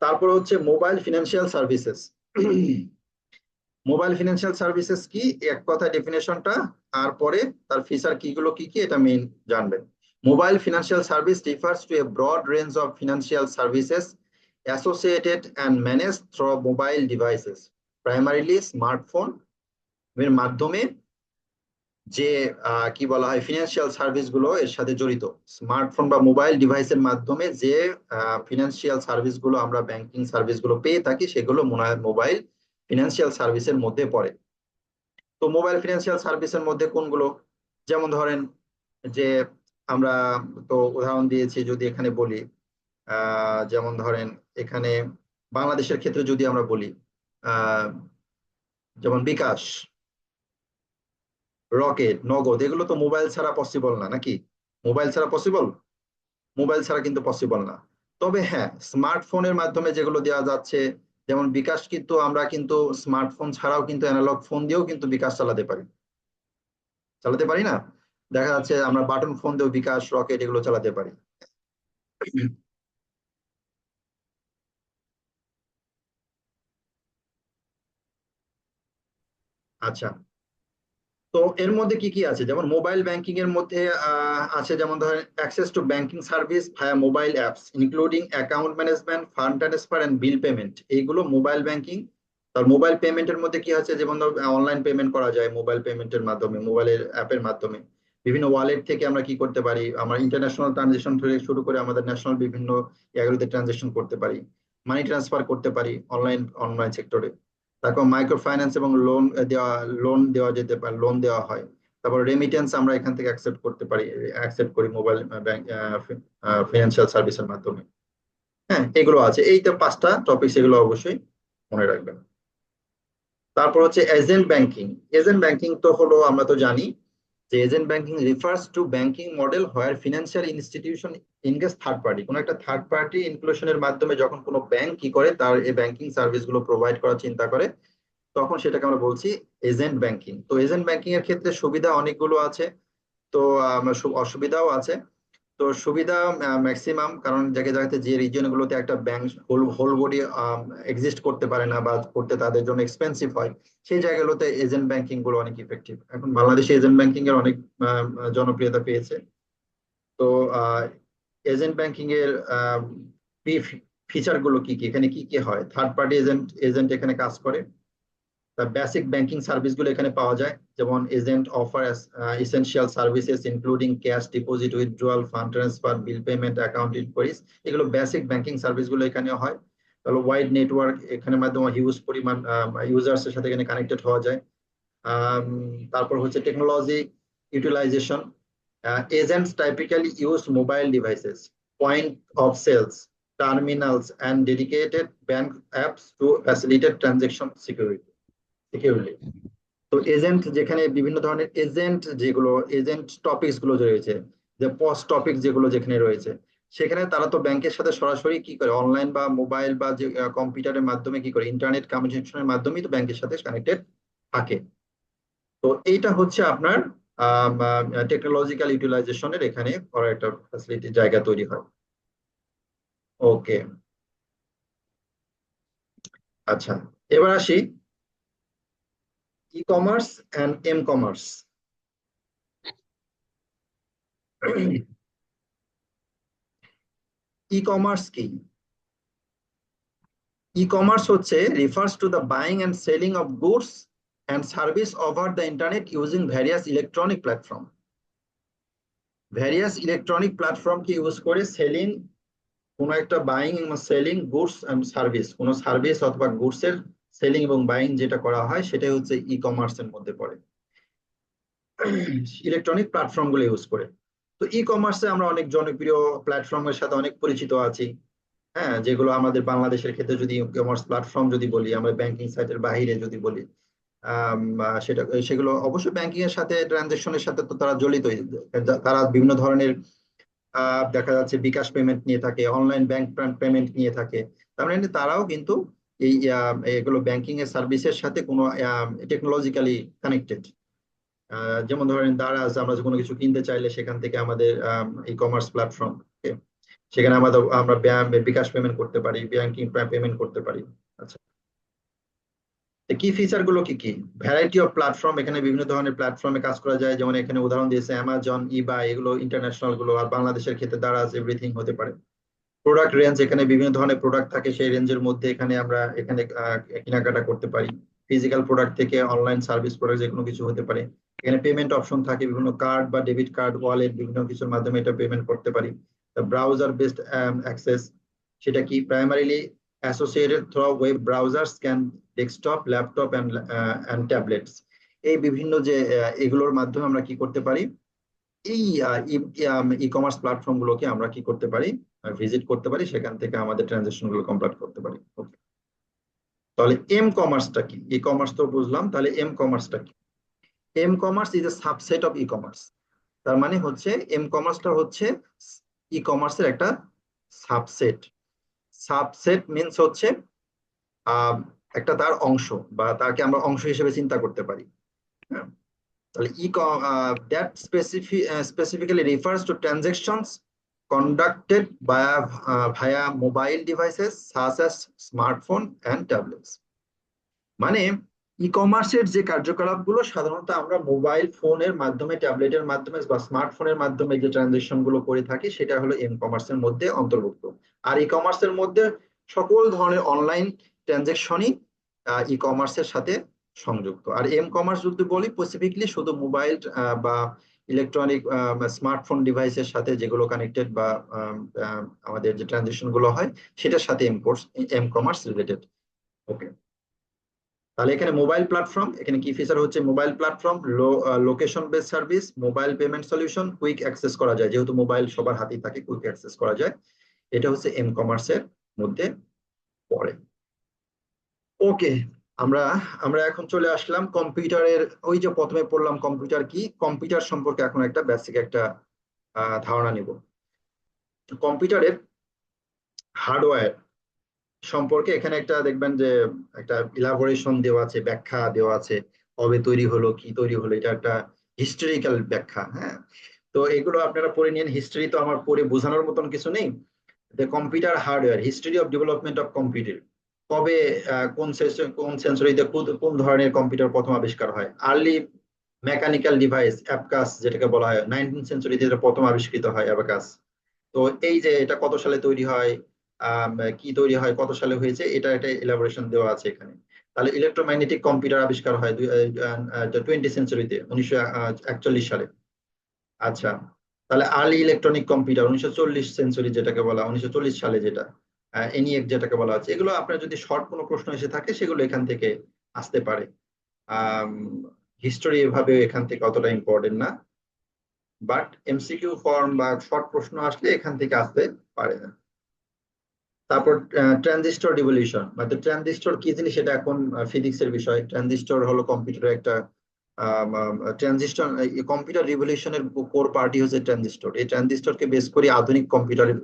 [SPEAKER 1] তারপর হচ্ছে mobile financial services. Mobile financial services কি, এক কথা ডেফিনেশনটা, আর পরে তার ফিচার কিগুলো কি কি এটা মেইন জানবেন। Mobile financial service refers to a broad range of financial services associated and manage through mobile devices, primarily smartphone এর মাধ্যমে যে কি বলা হয় ফিনান্সিয়াল সার্ভিস গুলো এর সাথে জড়িত। স্মার্টফোন বা মোবাইল ডিভাইসের মাধ্যমে যে ফিনান্সিয়াল সার্ভিস গুলো আমরা ব্যাংকিং সার্ভিস গুলো পেয়ে থাকি, সেগুলো মোবাইল ফিনান্সিয়াল সার্ভিসের মধ্যে পড়ে। তো মোবাইল ফিনান্সিয়াল সার্ভিসের মধ্যে কোনগুলো, যেমন ধরেন যে আমরা তো উদাহরণ দিয়েছি, যদি এখানে বলি যেমন ধরেন এখানে বাংলাদেশের ক্ষেত্রে যদি আমরা বলি, আহ যেমন বিকাশ, রকেট, নগদ, এগুলো তো মোবাইল ছাড়া পসিবল না নাকি? মোবাইল ছাড়া পসিবল? মোবাইল ছাড়া কিন্তু পসিবল না। তবে হ্যাঁ, স্মার্টফোনের মাধ্যমে যেগুলো দেওয়া যাচ্ছে, যেমন বিকাশ, কিন্তু আমরা কিন্তু স্মার্টফোন ছাড়াও কিন্তু অ্যানালগ ফোন দিয়েও কিন্তু বিকাশ চালাতে পারি, চালাতে পারি না? দেখা যাচ্ছে আমরা বাটন ফোন দিয়েও বিকাশ, রকেট এগুলো চালাতে পারি। আচ্ছা, তো এর মধ্যে কি কি আছে, যেমন মোবাইল ব্যাংকিং এর মধ্যে আছে যেমন ধরেন access to banking service via mobile apps including account management, fund transfer and bill payment, এইগুলো মোবাইল ব্যাংকিং। তার মোবাইল পেমেন্টের মধ্যে কি আছে, যেমন অনলাইন পেমেন্ট করা যায় মোবাইল পেমেন্টের মাধ্যমে, মোবাইলের অ্যাপের মাধ্যমে। বিভিন্ন ওয়ালেট থেকে আমরা কি করতে পারি, আমরা ইন্টারন্যাশনাল ট্রানজেকশন থেকে শুরু করে আমাদের ন্যাশনাল বিভিন্ন জায়গাগুলোতে ট্রানজেকশন করতে পারি, মানি ট্রান্সফার করতে পারি অনলাইন অনলাইন সেক্টরে। তারপর মাইক্রো ফাইন্যান্স এবং লোন দেওয়া যেতে পারে, লোন দেওয়া হয়। তারপর রেমিটেন্স আমরা এখান থেকে অ্যাকসেপ্ট করতে পারি, অ্যাকসেপ্ট করি মোবাইল ব্যাংক ফিনান্সিয়াল সার্ভিসের মাধ্যমে। হ্যাঁ, এগুলো আছে, এই তো পাঁচটা টপিক, এগুলো অবশ্যই মনে রাখবেন। তারপর হচ্ছে এজেন্ট ব্যাংকিং। এজেন্ট ব্যাংকিং তো হলো, আমরা তো জানি যে agent banking refers to banking model where financial institution engage third party, কোনো একটা থার্ড পার্টি ইনক্লুশনের মাধ্যমে যখন কোনো ব্যাংক কি করে তার এই ব্যাংকিং সার্ভিস গুলো প্রোভাইড করার চিন্তা করে, তখন সেটাকে আমরা বলছি এজেন্ট ব্যাংকিং। তো এজেন্ট ব্যাংকিং এর ক্ষেত্রে সুবিধা অনেকগুলো আছে, তো অসুবিধাও আছে। তো সুবিধা ম্যাক্সিমাম, কারণ জায়গায় জায়গাতে যে রিজিয়ন গুলোতে একটা bank whole whole body exist করতে পারে না, বা করতে তাদের জন্য এক্সপেন্সিভ হয়, সেই জায়গাগুলোতে এজেন্ট ব্যাংকিং গুলো অনেক ইফেক্টিভ। এখন বাংলাদেশে এজেন্ট ব্যাংকিং এর অনেক জনপ্রিয়তা পেয়েছে। তো এজেন্ট ব্যাংকিং এর ফিচার গুলো কি কি, এখানে কি কি হয়, থার্ড পার্টি এজেন্ট এজেন্ট এখানে কাজ করে। বেসিক ব্যাংকিং সার্ভিস গুলো এখানে পাওয়া যায়, যেমন agent offer essential services including cash deposit, withdrawal, fund transfer, bill payment, account enquiries, এগুলো বেসিক ব্যাংকিং সার্ভিস গুলো এখানে হয়। তাহলে ওয়াইড নেটওয়ার্ক, এখানে মাধ্যমে হিউজ পরিমাণ ইউজার্স এর সাথে এখানে কানেক্টেড হওয়া যায়। তারপর হচ্ছে technology utilization, agents typically use mobile devices, point of sales, terminals and dedicated bank apps to facilitate transaction securely. তো এজেন্ট, যেখানে বিভিন্ন ধরনের এজেন্ট, যেগুলো এজেন্ট টপিকস গুলো যে রয়েছে, যে পোস্ট টপিক যেগুলো যেখানে রয়েছে, সেখানে তারা তো ব্যাংকের সাথে সরাসরি কি করে, অনলাইন বা মোবাইল বা যে কম্পিউটারের মাধ্যমে কি করে, ইন্টারনেট কমিউনিকেশনের মাধ্যমেই তো ব্যাংকের সাথে কানেক্টেড থাকে। তো এইটা হচ্ছে আপনার টেকনোলজিক্যাল ইউটিলাইজেশনের এখানে করার একটা ফ্যাসিলিটি জায়গা তৈরি হয়। ওকে, আচ্ছা, এবার আসি e commerce and m commerce. E commerce কি? E-commerce হচ্ছে refers to the buying and selling of goods and service over the internet using various electronic platform. Various electronic platform K use করে selling, কোন একটা buying এবং selling goods and service, কোন service অথবা goods এর selling এবং buying যেটা করা হয় সেটাই হচ্ছে ই কমার্স এর মধ্যে পড়ে, ইলেকট্রনিক প্ল্যাটফর্ম গুলো ইউজ করে। তো ই কমার্সে আমরা অনেক জনপ্রিয় প্ল্যাটফর্মের সাথে অনেক পরিচিত আছি। হ্যাঁ, যেগুলো আমাদের বাংলাদেশের ক্ষেত্রে যদি ই কমার্স প্ল্যাটফর্ম যদি বলি, আমরা ব্যাংকিং সাইটের বাইরে যদি বলি, সেটা সেগুলো অবশ্যই ব্যাংকিং এর সাথে ট্রানজেকশনের সাথে তো তারা জড়িতই। তারা বিভিন্ন ধরনের দেখা যাচ্ছে বিকাশ পেমেন্ট নিয়ে থাকে, অনলাইন ব্যাংক পেমেন্ট নিয়ে থাকে। তার মানে তারাও কিন্তু এই এগুলো ব্যাংকিং এর সার্ভিসের সাথে কোনো টেকনোলজিক্যালি কানেক্টেড। যেমন ধরেন দারাজ, আমরা কোনো কিছু কিনতে চাইলে সেখান থেকে আমাদের ই কমার্স প্ল্যাটফর্ম, সেখানে আমরা বিকাশ পেমেন্ট করতে পারি, ব্যাংকিং পেমেন্ট করতে পারি। আচ্ছা, কি ফিচার গুলো কি কি? ভ্যারাইটি অফ প্ল্যাটফর্ম, এখানে বিভিন্ন ধরনের প্ল্যাটফর্মে কাজ করা যায়, যেমন এখানে উদাহরণ দিয়েছে অ্যামাজন, ইবাই, এগুলো ইন্টারন্যাশনাল গুলো, আর বাংলাদেশের ক্ষেত্রে দারাজ এভরিথিং হতে পারে। প্রোডাক্ট রেঞ্জ, এখানে বিভিন্ন ধরনের প্রোডাক্ট থাকে, সেই রেঞ্জের মধ্যে এখানে আমরা কেনাকাটা করতে পারি। ফিজিক্যাল প্রোডাক্ট থেকে অনলাইন সার্ভিস প্রোডাক্ট যে কোনো কিছু হতে পারে। এখানে পেমেন্ট অপশন থাকে, বিভিন্ন কার্ড বা ডেবিট কার্ড, ওয়ালেট, বিভিন্ন কিছুর মাধ্যমে এটা পেমেন্ট করতে পারি। ব্রাউজার বেসড অ্যাক্সেস, সেটা কি primarily associated through web browsers can desktop, laptop and tablets. এই বিভিন্ন যে এগুলোর মাধ্যমে আমরা কি করতে পারি, এই ই কমার্স প্ল্যাটফর্ম গুলোকে আমরা কি করতে পারি, ভিজিট করতে পারি, সেখান থেকে আমাদের ট্রানজাকশন গুলো কমপ্লিট করতে পারি। ওকে, তাহলে এম কমার্সটা কি? ই কমার্স তো বুঝলাম, তাহলে এম কমার্সটা কি? M commerce is a subset of e commerce. তার মানে হচ্ছে এম কমার্সটা হচ্ছে ই কমার্সের একটা সাবসেট। সাবসেট মিন্স হচ্ছে একটা তার অংশ, বা তাকে আমরা অংশ হিসেবে চিন্তা করতে পারি। হ্যাঁ, তাহলে that specifically refers to transactions conducted via mobile devices such as smartphone and tablets. মানে ই কমার্সের যে কার্যকলাপগুলো সাধারণত আমরা মোবাইল ফোনের মাধ্যমে, ট্যাবলেটের মাধ্যমে বা স্মার্টফোনের মাধ্যমে যে ট্রানজেকশন গুলো করে থাকি, সেটা হলো এম কমার্সের মধ্যে অন্তর্ভুক্ত। আর ই কমার্সের মধ্যে সকল ধরনের অনলাইন ট্রানজেকশনই ই কমার্সের সাথে সংযুক্ত। আর এম কমার্স যদি বলি স্পেসিফিকলি শুধু মোবাইল বা ইলেকট্রনিক স্মার্টফোন ডিভাইসের সাথে যেগুলো কানেক্টেড বা আমাদের যে ট্রানজেকশন গুলো হয় সেটার সাথে এম কমার্স রিলেটেড। ওকে, তাহলে এখানে মোবাইল প্ল্যাটফর্ম, এখানে কি ফিচার হচ্ছে, mobile platform, location base service, mobile payment solution, quick access করা যায়, যেহেতু মোবাইল সবার হাতেই থাকে, কুইক অ্যাক্সেস করা যায়। এটা হচ্ছে এম কমার্সের মধ্যে পড়ে। ওকে, আমরা আমরা এখন চলে আসলাম কম্পিউটারের, ওই যে প্রথমে পড়লাম কম্পিউটার কি, কম্পিউটার সম্পর্কে এখন একটা বেসিক একটা ধারণা নিব। কম্পিউটারের হার্ডওয়্যার সম্পর্কে এখানে একটা দেখবেন যে একটা ইলাবোরেশন দেওয়া আছে, ব্যাখ্যা দেওয়া আছে, কবে তৈরি হলো, কি তৈরি হলো, এটা একটা হিস্টোরিক্যাল ব্যাখ্যা। হ্যাঁ, তো এগুলো আপনারা পড়ে নিন। হিস্ট্রি তো আমার পড়ে বোঝানোর মতন কিছু নেই। The computer hardware, history of development of computer, কবে কোন সেঞ্চুরিতে কোন ধরনের কম্পিউটার প্রথম আবিষ্কার হয়। আর্লি মেকানিক্যাল ডিভাইস অ্যাবকাস যেটাকে বলা হয়, 19th সেঞ্চুরিতে এটা প্রথম আবিষ্কৃত হয় অ্যাবাকাস। তো এই যে এটা কত সালে তৈরি হয়, কি তৈরি হয়, কত সালে হয়েছে, এটা একটা এলাবোরেশন দেওয়া আছে এখানে। তাহলে ইলেকট্রোম্যাগনেটিক কম্পিউটার আবিষ্কার হয় 20 সেঞ্চুরিতে, 1941 সালে। আচ্ছা, তাহলে আর্লি ইলেকট্রনিক কম্পিউটার 1940 সেঞ্চুরি যেটাকে বলা, 1940 সালে, যেটা এনিএক যেটাকে বলা হচ্ছে। এগুলো আপনার যদি শর্ট কোনো প্রশ্ন এসে থাকে সেগুলো এখান থেকে আসতে পারে। হিস্টোরি এভাবে এখান থেকে অতটা ইম্পর্টেন্ট না, বাট এমসিকিউ ফর্ম বা শর্ট প্রশ্ন আসলে এখান থেকে আসতে পারে না। তারপর ট্রানজিস্টর রিভলিউশন, মানে ট্রানজিস্টর কি জিনিস সেটা এখন ফিজিক্সের বিষয়। ট্রানজিস্টর হলো কম্পিউটারের একটা ট্রানজিস্টর, কম্পিউটার রিভলিউশনের কোর পার্টি হচ্ছে ট্রানজিস্টর। এই ট্রানজিস্টরকে বেস করে আধুনিক কম্পিউটারের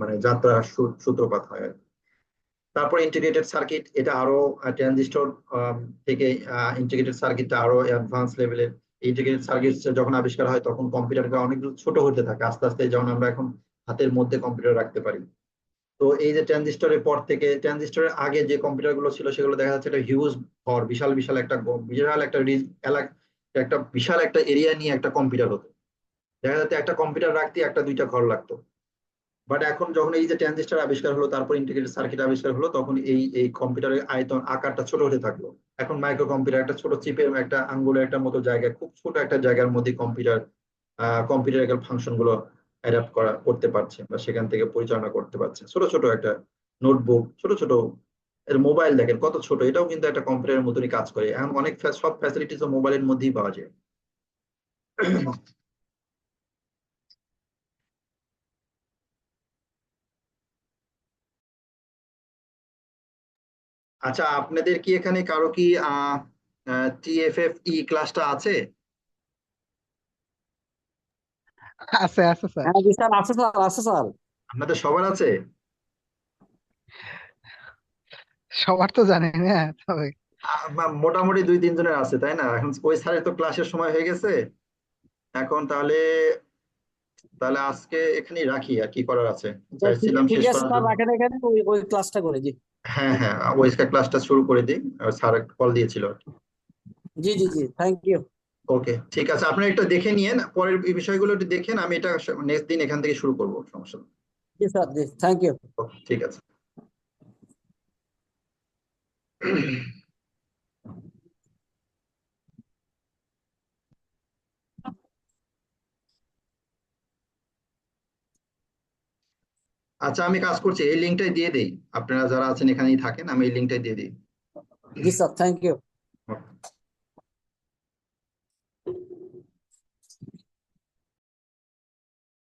[SPEAKER 1] মানে যাত্রা সূত্রপাত হয় আর কি। তারপর ইন্টিগ্রেটেড সার্কিট, এটা আরো ট্রানজিস্টর থেকে ইন্টিগ্রেটেড সার্কিটটা আরো অ্যাডভান্স লেভেলের। ইন্টিগ্রেটেড সার্কিট যখন আবিষ্কার হয় তখন কম্পিউটারকে অনেক ছোট হতে থাকে আস্তে আস্তে, যেমন আমরা এখন হাতের মধ্যে কম্পিউটার রাখতে পারি। তো এই যে ট্রানজিস্টরের পর থেকে, ট্রানজিস্টরের আগে যে কম্পিউটার গুলো ছিল সেগুলো দেখা যাচ্ছে একটা হিউজ ঘর, বিশাল বিশাল একটা বিশাল একটা এলাকা, একটা বিশাল একটা এরিয়া নিয়ে একটা কম্পিউটার হতো। দেখা যাচ্ছে একটা কম্পিউটার রাখতে একটা দুইটা ঘর লাগতো। বাট এখন যখন এই যে ট্রানজিস্টর আবিষ্কার হলো, তারপর ইন্টিগ্রেটেড সার্কিট আবিষ্কার হলো, তখন এই কম্পিউটারের আয়তন আকারটা ছোট হতে থাকলো। এখন মাইক্রো কম্পিউটার, একটা ছোট চিপের একটা আঙ্গুলের একটা মতো জায়গায়, খুব ছোট একটা জায়গার মধ্যে কম্পিউটার ফাংশন গুলো অ্যাডাপ্ট করতে পারছে, বা সেখান থেকে পরিচালনা করতে পারছে। ছোট ছোট একটা নোটবুক, ছোট ছোট এর মোবাইল দেখেন কত ছোট, এটাও কিন্তু একটা কম্পিউটারের মতনই কাজ করে। এখন অনেক সব ফ্যাসিলিটিস মোবাইলের মধ্যেই পাওয়া যায়। আচ্ছা, আপনাদের কি এখানে কারো কি টিএফএফ ক্লাসটা আছে?
[SPEAKER 2] আছে আছে স্যার।
[SPEAKER 3] হ্যাঁ জি স্যার, আছে স্যার, আছে স্যার।
[SPEAKER 1] আপনাদের সবার আছে?
[SPEAKER 2] সবার তো জানি না, তবে
[SPEAKER 1] মোটামুটি দুই তিনজনের আছে, তাই না? এখন ওই স্যারের তো ক্লাসের সময় হয়ে গেছে। এখন তাহলে তাহলে আজকে এখানেই রাখি, আর কি করার আছে,
[SPEAKER 3] তো ঠিক
[SPEAKER 1] চাইছিলাম
[SPEAKER 3] ঠিক
[SPEAKER 1] শেষ
[SPEAKER 3] আছে
[SPEAKER 1] করার
[SPEAKER 3] স্যার,
[SPEAKER 1] জন্য।
[SPEAKER 3] রাখেন এখানে, ওই ওই ক্লাসটা করে জি।
[SPEAKER 1] হ্যাঁ হ্যাঁ, ওই ক্লাসটা শুরু করে দিই, স্যার কল দিয়েছিল।
[SPEAKER 3] জি জি জি, থ্যাংক ইউ।
[SPEAKER 1] ওকে, ঠিক আছে, আপনি একটা দেখে নিয়েন, পরের এই বিষয়গুলো একটু দেখেন, আমি এটা নেক্সট দিন এখান থেকে শুরু করবো, সমস্যা নেই।
[SPEAKER 3] জি স্যার, জি, থ্যাংক ইউ।
[SPEAKER 1] Okay, ঠিক আছে। আচ্ছা, আমি কাজ করছি, এই লিঙ্কটাই দিয়ে দিই। আপনারা যারা আছেন এখানেই থাকেন, আমি এই লিঙ্কটাই দিয়ে দিই।
[SPEAKER 3] জি স্যার, থ্যাংক ইউ।